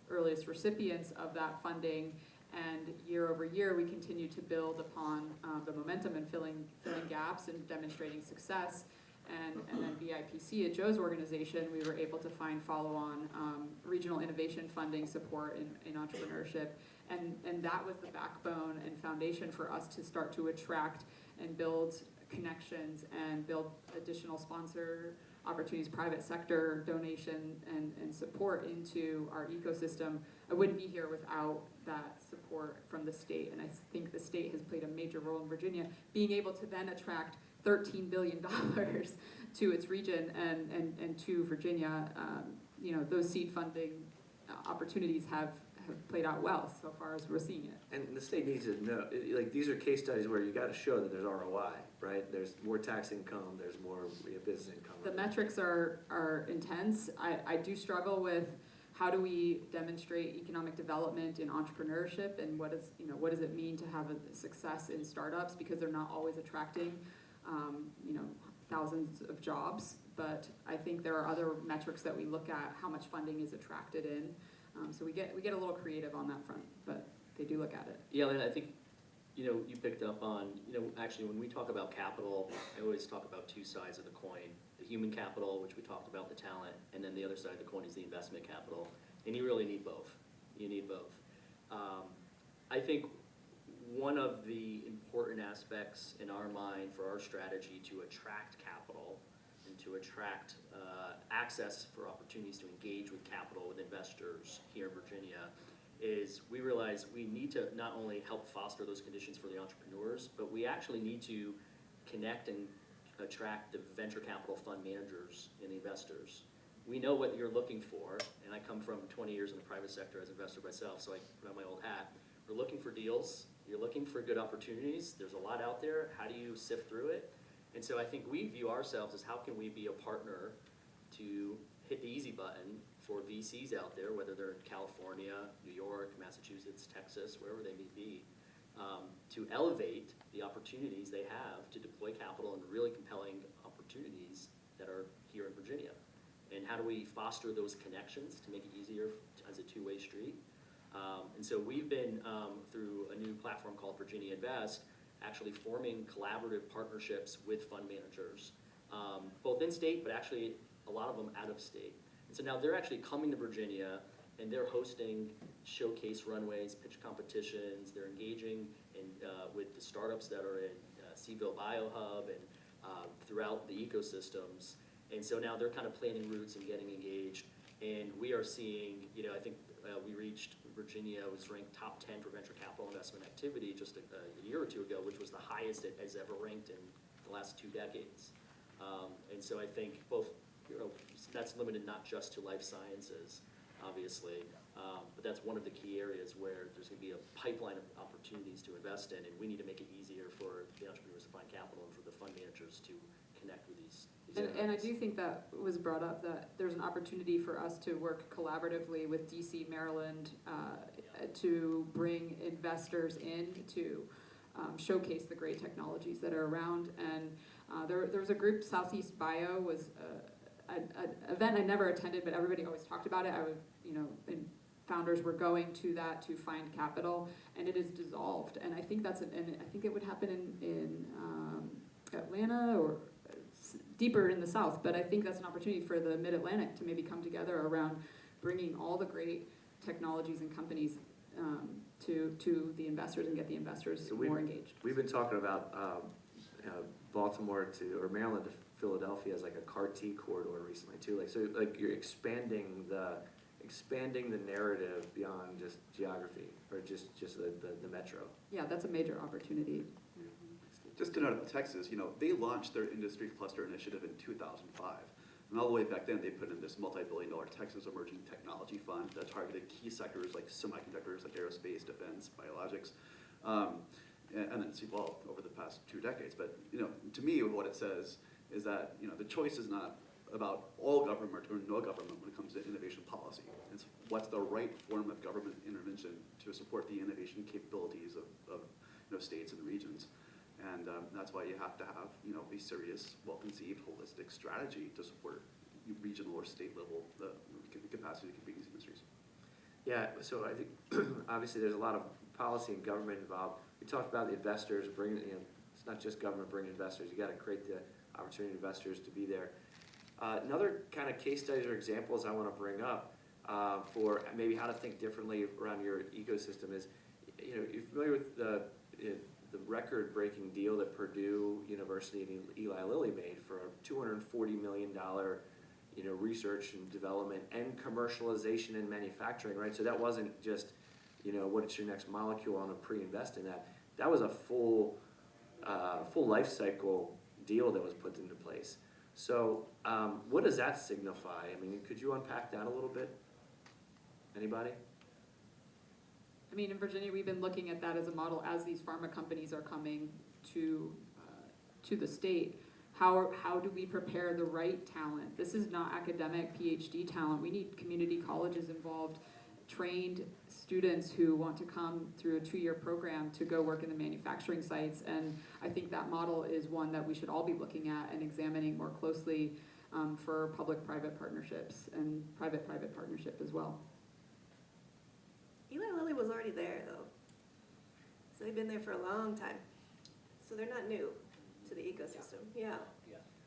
earliest recipients of that funding. And year over year, we continue to build upon the momentum and filling gaps and demonstrating success. And then VIPC at Joe's organization, we were able to find follow-on regional innovation funding support in entrepreneurship. And that was the backbone and foundation for us to start to attract and build connections and build additional sponsor opportunities, private sector donation and support into our ecosystem. I wouldn't be here without that support from the state, and I think the state has played a major role in Virginia, being able to then attract $13 billion to its region and to Virginia. Those seed funding opportunities have played out well so far as we're seeing it. And the state needs to know, these are case studies where you gotta show that there's ROI, right? There's more tax income, there's more business income. The metrics are intense. I do struggle with how do we demonstrate economic development in entrepreneurship, and what does it mean to have a success in startups, because they're not always attracting thousands of jobs. But I think there are other metrics that we look at, how much funding is attracted in. So we get a little creative on that front, but they do look at it. Yeah, and I think, you picked up on, actually when we talk about capital, I always talk about two sides of the coin. The human capital, which we talked about, the talent, and then the other side of the coin is the investment capital. And you really need both. You need both. I think one of the important aspects in our mind for our strategy to attract capital and to attract access for opportunities to engage with capital, with investors here in Virginia, is we realize we need to not only help foster those conditions for the entrepreneurs, but we actually need to connect and attract the venture capital fund managers and the investors. We know what you're looking for, and I come from 20 years in the private sector as an investor myself, so I put on my old hat. We're looking for deals, you're looking for good opportunities, there's a lot out there, how do you sift through it? And so I think we view ourselves as how can we be a partner to hit the easy button for VCs out there, whether they're in California, New York, Massachusetts, Texas, wherever they may be, to elevate the opportunities they have to deploy capital in really compelling opportunities that are here in Virginia. And how do we foster those connections to make it easier as a two-way street? And so we've been, through a new platform called Virginia Invest, actually forming collaborative partnerships with fund managers, both in state, but actually a lot of them out of state. And so now they're actually coming to Virginia and they're hosting showcase runways, pitch competitions, they're engaging with the startups that are in CvilleBioHub and throughout the ecosystems. And so now they're kind of planning routes and getting engaged. And we are seeing, I think we reached, Virginia was ranked top 10 for venture capital investment activity just a year or two ago, which was the highest it has ever ranked in the last 2 decades. And so I think both, that's limited not just to life sciences, obviously, but that's one of the key areas where there's going to be a pipeline of opportunities to invest in, and we need to make it easier for the entrepreneurs to find capital and for the fund managers to connect with these And I do think that was brought up, that there's an opportunity for us to work collaboratively with DC, Maryland, to bring investors in to showcase the great technologies that are around. And there was a group, Southeast Bio, was an event I never attended, but everybody always talked about it. And founders were going to that to find capital, and it is dissolved. And I think and I think it would happen in Atlanta or deeper in the South, but I think that's an opportunity for the Mid-Atlantic to maybe come together around bringing all the great technologies and companies to the investors and get the investors more engaged. We've been talking about Baltimore or Maryland to Philadelphia as like a CAR-T corridor recently too. You're expanding the narrative beyond just geography or just the metro. Yeah, that's a major opportunity. Just to note, Texas, they launched their industry cluster initiative in 2005. And all the way back then, they put in this multi-billion-dollar Texas Emerging Technology Fund that targeted key sectors like semiconductors, like aerospace, defense, biologics. And it's evolved over the past 2 decades. But to me, what it says is that the choice is not about all government or no government when it comes to innovation policy. It's what's the right form of government intervention to support the innovation capabilities of states and regions. And that's why you have to have a serious, well-conceived, holistic strategy to support regional or state level the capacity to compete in these industries. Yeah, so I think obviously there's a lot of policy and government involved. We talked about the investors bringing, it's not just government bringing investors. You got to create the opportunity investors to be there. Another kind of case studies or examples I want to bring up for maybe how to think differently around your ecosystem is, you're familiar with the record-breaking deal that Purdue University and Eli Lilly made for a $240 million research and development and commercialization and manufacturing, right? So that wasn't just, what's your next molecule on a pre-invest in that. That was a full life cycle deal that was put into place. So what does that signify? I mean, could you unpack that a little bit? Anybody? I mean, in Virginia, we've been looking at that as a model as these pharma companies are coming to the state. How do we prepare the right talent? This is not academic PhD talent. We need community colleges involved, trained students who want to come through a 2-year program to go work in the manufacturing sites. And I think that model is one that we should all be looking at and examining more closely for public-private partnerships and private-private partnership as well. Eli Lilly was already there, though. So they've been there for a long time. So they're not new to the ecosystem. Yeah.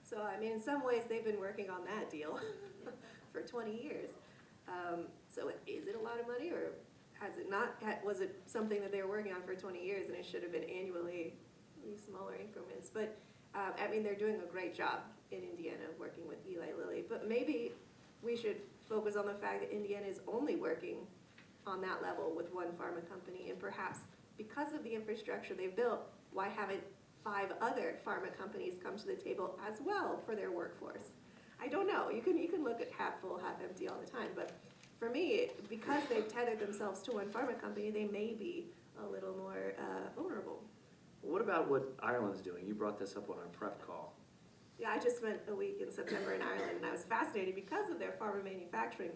So, I mean, in some ways, they've been working on that deal for 20 years. So is it a lot of money, or has it not? Was it something that they were working on for 20 years, and it should have been annually, these smaller increments? But, I mean, they're doing a great job in Indiana working with Eli Lilly. But maybe we should focus on the fact that Indiana is only working on that level with one pharma company, and perhaps because of the infrastructure they've built, why haven't 5 other pharma companies come to the table as well for their workforce? I don't know. You can look at half full, half empty all the time, but for me, because they've tethered themselves to one pharma company, they may be a little more vulnerable. What about what Ireland's doing? You brought this up on our prep call. Yeah, I just spent a week in September in Ireland, and I was fascinated because of their pharma manufacturing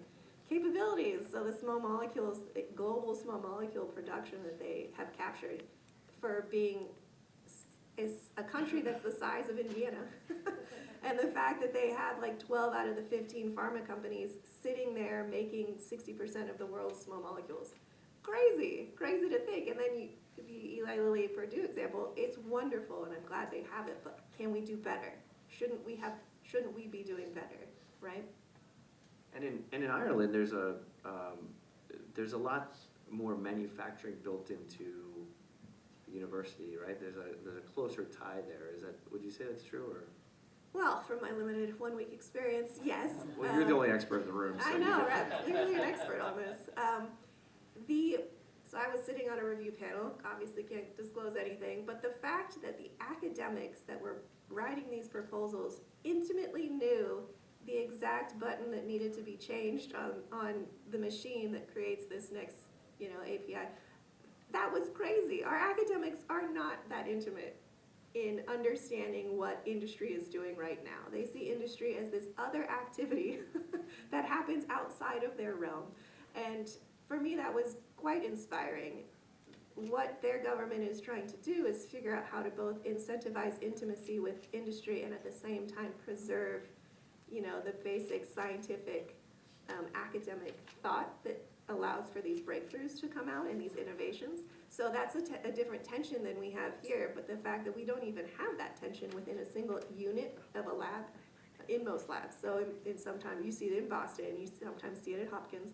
capabilities. So the small molecules, global small molecule production that they have captured for being is a country that's the size of Indiana. And the fact that they have like 12 out of the 15 pharma companies sitting there making 60% of the world's small molecules. Crazy to think. And then the Eli Lilly Purdue example, it's wonderful, and I'm glad they have it, but can we do better? Shouldn't we be doing better, right? And in Ireland, there's a lot more manufacturing built into the university, right? There's a closer tie there. Would you say that's true, or? Well, from my limited 1-week experience, yes. Well, you're the only expert in the room. So I know, right? Clearly an expert on this. So I was sitting on a review panel, obviously can't disclose anything, but the fact that the academics that were writing these proposals intimately knew the exact button that needed to be changed on the machine that creates this next, API, that was crazy. Our academics are not that intimate in understanding what industry is doing right now. They see industry as this other activity that happens outside of their realm. And for me, that was quite inspiring. What their government is trying to do is figure out how to both incentivize intimacy with industry and at the same time preserve, the basic scientific academic thought that allows for these breakthroughs to come out and these innovations. So that's a different tension than we have here, but the fact that we don't even have that tension within a single unit of a lab, in most labs. So in sometimes you see it in Boston, you sometimes see it at Hopkins,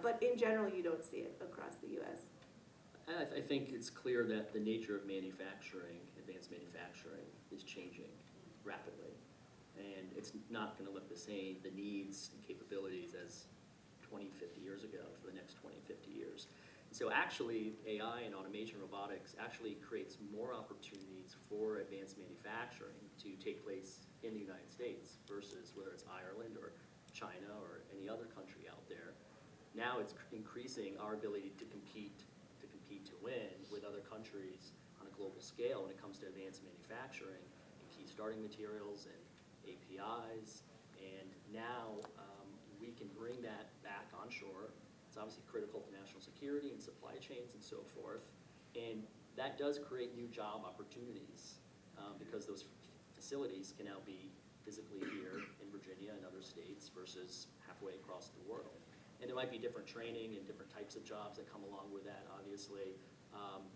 but in general you don't see it across the US. I think it's clear that the nature of manufacturing, advanced manufacturing, is changing rapidly. And it's not going to look the same, the needs and capabilities as 20, 50 years ago for the next 20, 50 years. So actually, AI and automation robotics actually creates more opportunities for advanced manufacturing to take place in the United States versus whether it's Ireland now it's increasing our ability to compete to win with other countries on a global scale when it comes to advanced manufacturing and key starting materials and APIs. And now we can bring that back onshore. It's obviously critical to national security and supply chains and so forth. And that does create new job opportunities because those facilities can now be physically here in Virginia and other states versus halfway across the world. And there might be different training and different types of jobs that come along with that, obviously.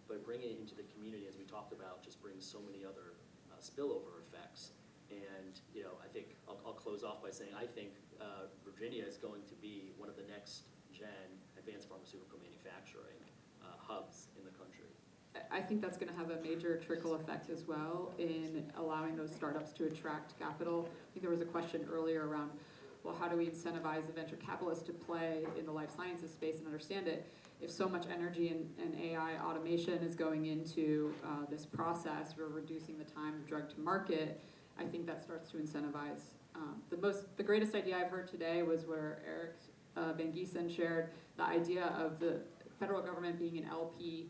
But bringing it into the community, as we talked about, just brings so many other spillover effects. And I think I'll close off by saying I think Virginia is going to be one of the next gen advanced pharmaceutical manufacturing hubs in the country. I think that's going to have a major trickle effect as well in allowing those startups to attract capital. I think there was a question earlier around, well, how do we incentivize the venture capitalists to play in the life sciences space and understand it? If so much energy and AI automation is going into this process, we're reducing the time of drug to market, I think that starts to incentivize. The greatest idea I've heard today was where Eric Van Giesen shared the idea of the federal government being an LP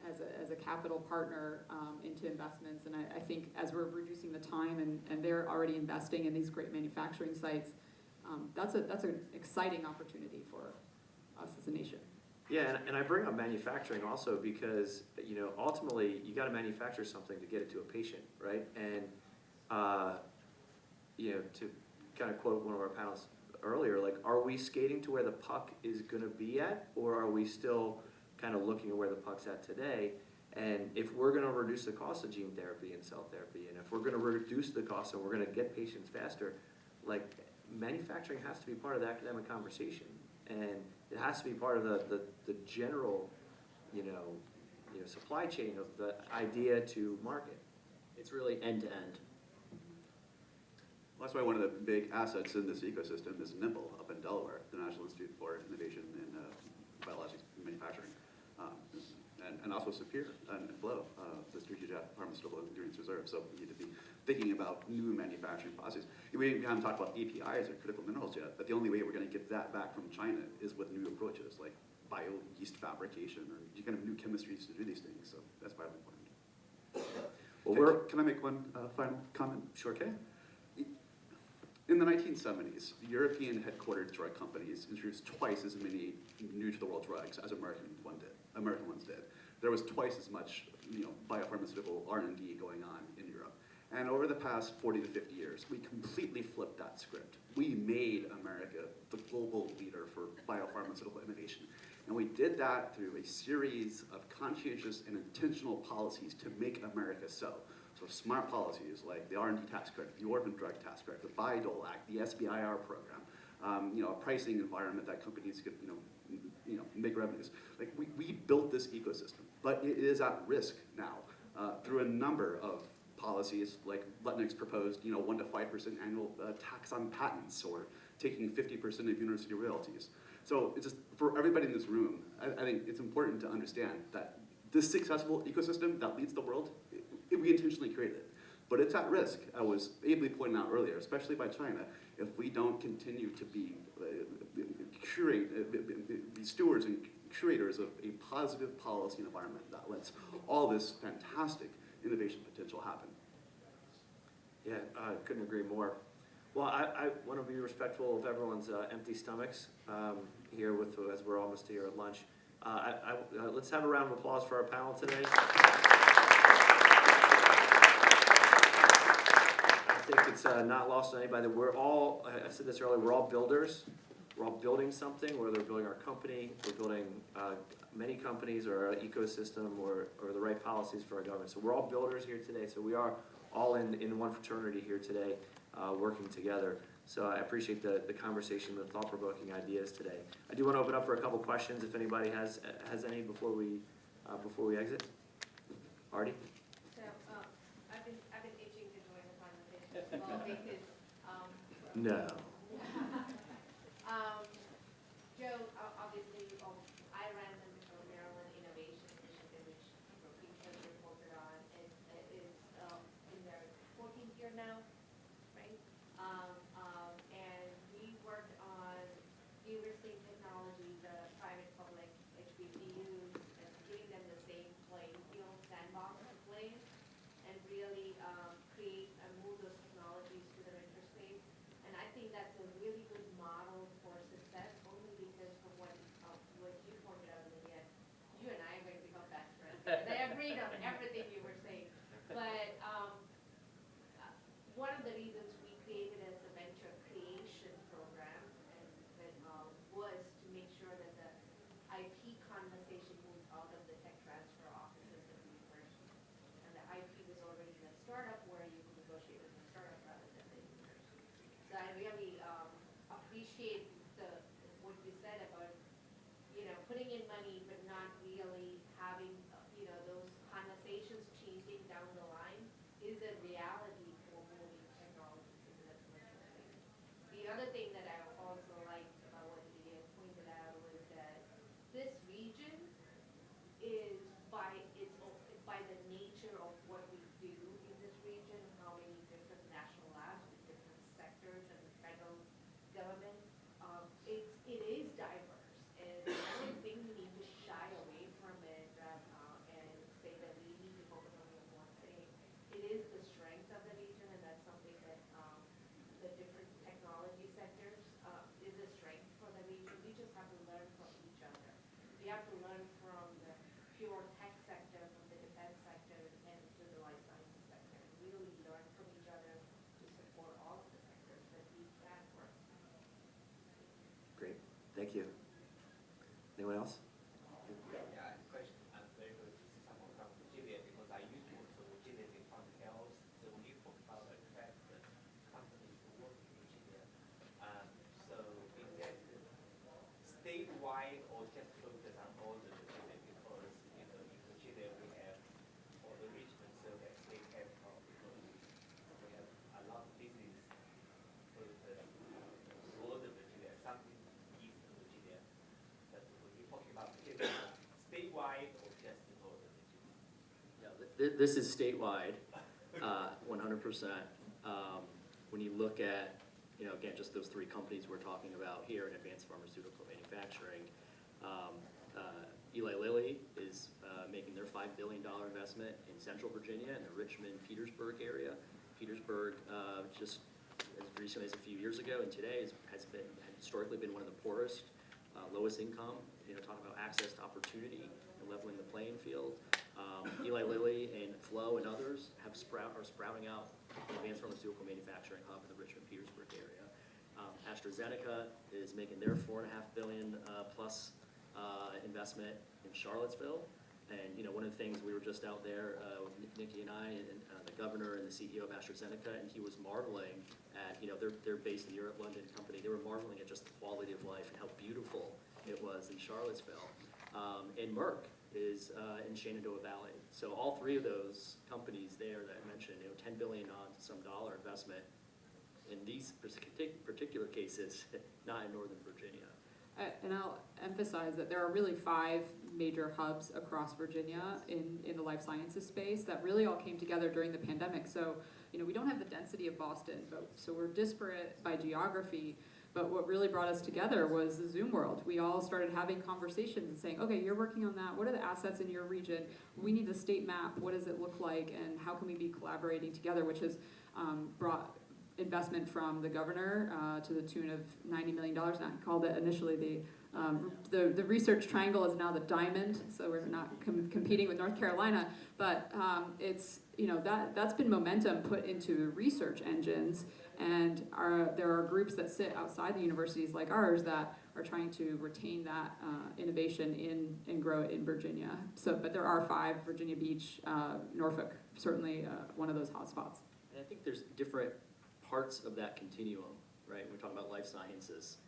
as a capital partner into investments. And I think as we're reducing the time and they're already investing in these great manufacturing sites, that's an exciting opportunity for us as a nation. Yeah, and I bring up manufacturing also because, ultimately you got to manufacture something to get it to a patient, right? And, to kind of quote one of our panelists earlier, like, are we skating to where the puck is going to be at, or are we still kind of looking at where the puck's at today? And if we're going to reduce the cost of gene therapy and cell therapy, and if we're going to reduce the cost and we're going to get patients faster, like, manufacturing has to be part of the academic conversation, and it has to be part of the general, supply chain of the idea to market. It's really end to end. Well, that's why one of the big assets in this ecosystem is NIMBLE up in Delaware, the National Institute for Innovation in Biologics Manufacturing, and also Superior and Flow, the Strategic Pharmaceutical Endurance Reserve. So we need to be thinking about new manufacturing processes. We haven't talked about APIs or critical minerals yet, but the only way we're going to get that back from China is with new approaches like bio-yeast fabrication or kind of new chemistries to do these things. So that's vitally important. Well, can I make one final comment? Sure can. In the 1970s, European headquartered drug companies introduced twice as many new-to-the-world drugs as American ones did. There was twice as much biopharmaceutical R&D going on in Europe. And over the past 40 to 50 years, we completely flipped that script. We made America the global leader for biopharmaceutical innovation. And we did that through a series of conscientious and intentional policies to make America so. So smart policies like the R&D tax credit, the Orphan Drug Tax Credit, the Bayh-Dole Act, the SBIR program, a pricing environment that companies could, make revenues. Like we built this ecosystem, but it is at risk now through a number of policies like Lutnick's proposed, 1 to 5% annual tax on patents, or taking 50% of university royalties. So it's just for everybody in this room, I think it's important to understand that this successful ecosystem that leads the world, we intentionally created it. But it's at risk, I was ably pointed out earlier, especially by China, if we don't continue to be stewards and curators of a positive policy environment that lets all this fantastic innovation potential happen. Yeah, I couldn't agree more. Well, I want to be respectful of everyone's empty stomachs here as we're almost here at lunch. Let's have a round of applause for our panel today. I think it's not lost on anybody that we're all, I said this earlier, we're all builders. We're all building something, whether we're building our company, we're building many companies or our ecosystem or the right policies for our government. So we're all builders here today. So we are all in one fraternity here today, working together. So I appreciate the conversation, the thought-provoking ideas today. I do want to open up for a couple questions if anybody has any before we exit. Artie? So I've been itching to join the conversation as well because No. Joe, obviously, I ran the McClure Maryland Innovation Initiative, which Pete has reported on, and it is in their 14th year now, right? And we worked on de-risking technology, the appreciate what you said about, putting in money but not really having, those conversations changing down the line is a reality for moving technology into the commercial space. The other thing that I also liked about what Lydia pointed out was that this region is by the nature of what we do in this region, how many different national labs with different sectors and the federal government, it is diverse. And I don't think we need to shy away from it and say that we need to focus on one thing. It is the strength of the region, and that's something that the different technology sectors is a strength for the region. We just have to learn from each other. We have to learn from the pure tech sector, from the defense sector, and to the life sciences sector, and really learn from each other to support all of the sectors that we can work. Great, thank you. Anyone else? Yeah, question. I'm very good to see someone from Virginia because I used to work for Virginia in public health. So when you talk about attract the companies to work in Virginia, so is that statewide or just focus on all the Virginia? Because in Virginia we have all the Richmond, so that state capital because we have a lot of business for the northern Virginia, something eastern Virginia. But when you're talking about Virginia, statewide or just in northern Virginia? Yeah, this is statewide, 100%. When you look at, again, just those three companies we're talking about here in advanced pharmaceutical manufacturing, Eli Lilly is making their $5 billion investment in central Virginia in the Richmond-Petersburg area. Petersburg, just as recently as a few years ago and today, has historically been one of the poorest, lowest income, talking about access to opportunity and leveling the playing field. Eli Lilly and Frew and others are sprouting out an advanced pharmaceutical manufacturing hub in the Richmond-Petersburg area. AstraZeneca is making their $4.5 billion plus investment in Charlottesville. And one of the things, we were just out there with Nikki and I and the governor and the CEO of AstraZeneca, and he was marveling at, they're based in Europe, London company. They were marveling at just the quality of life and how beautiful it was in Charlottesville. And Merck is in Shenandoah Valley. So all three of those companies there that I mentioned, $10 billion on some dollar investment in these particular cases, not in Northern Virginia. And I'll emphasize that there are really 5 major hubs across Virginia in the life sciences space that really all came together during the pandemic. So, we don't have the density of Boston, so we're disparate by geography. But what really brought us together was the Zoom world. We all started having conversations and saying, okay, you're working on that. What are the assets in your region? We need the state map. What does it look like? And how can we be collaborating together, which has brought investment from the governor to the tune of $90 million. Now, he called it initially the research triangle is now the diamond, so we're not competing with North Carolina, but it's, that's been momentum put into research engines, and there are groups that sit outside the universities like ours that are trying to retain that innovation and grow it in Virginia. But there are 5, Virginia Beach, Norfolk, certainly one of those hotspots. And I think there's different parts of that continuum, right? We're talking about life sciences.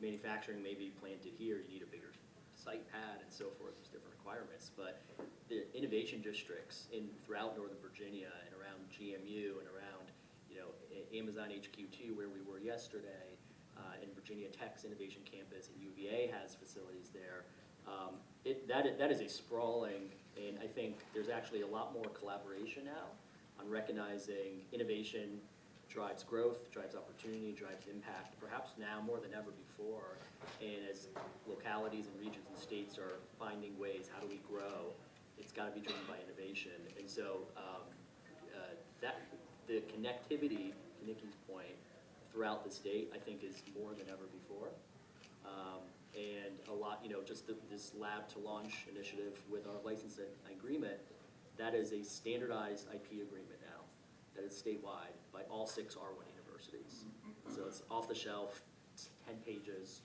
Manufacturing may be planted here, you need a bigger site pad and so forth, there's different requirements. But the innovation districts throughout Northern Virginia and around GMU and around, Amazon HQ2 where we were yesterday, and Virginia Tech's Innovation Campus, and UVA has facilities there. That is a sprawling, and I think there's actually a lot more collaboration now on recognizing innovation drives growth, drives opportunity, drives impact, perhaps now more than ever before. And as localities and regions and states are finding ways, how do we grow, it's got to be driven by innovation. And so the connectivity, to Nikki's point, throughout the state, I think is more than ever before. And a lot, just this lab to launch initiative with our licensing agreement, that is a standardized IP agreement now, that is statewide by all 6 R1 universities. So it's off the shelf, it's 10 pages,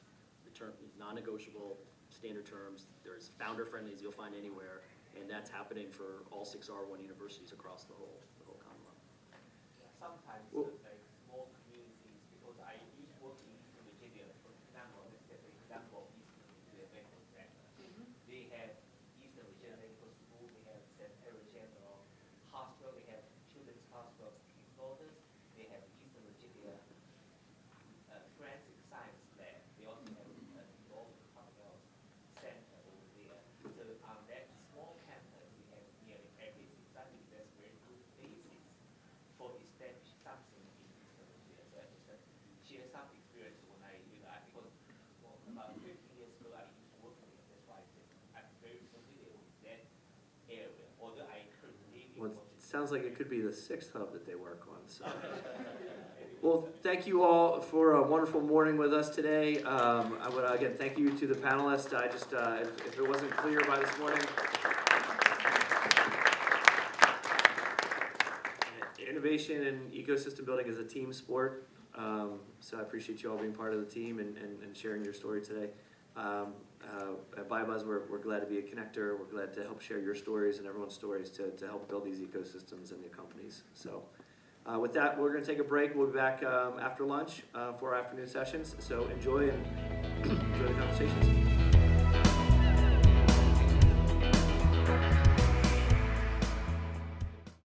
non-negotiable standard terms. There's founder friendly as you'll find anywhere, and that's happening for all 6 R1 universities across the whole Commonwealth. Sometimes Well, like small communities, because I used to work in Eastern Virginia, sounds like it could be the 6th hub that they work on, so. Well, thank you all for a wonderful morning with us today. I would, again, thank you to the panelists. I just, if it wasn't clear by this morning, innovation and ecosystem building is a team sport. So I appreciate you all being part of the team and sharing your story today. At BioBuzz, we're glad to be a connector. We're glad to help share your stories and everyone's stories to help build these ecosystems and the companies. So with that, we're going to take a break. We'll be back after lunch for our afternoon sessions. So enjoy and enjoy the conversations.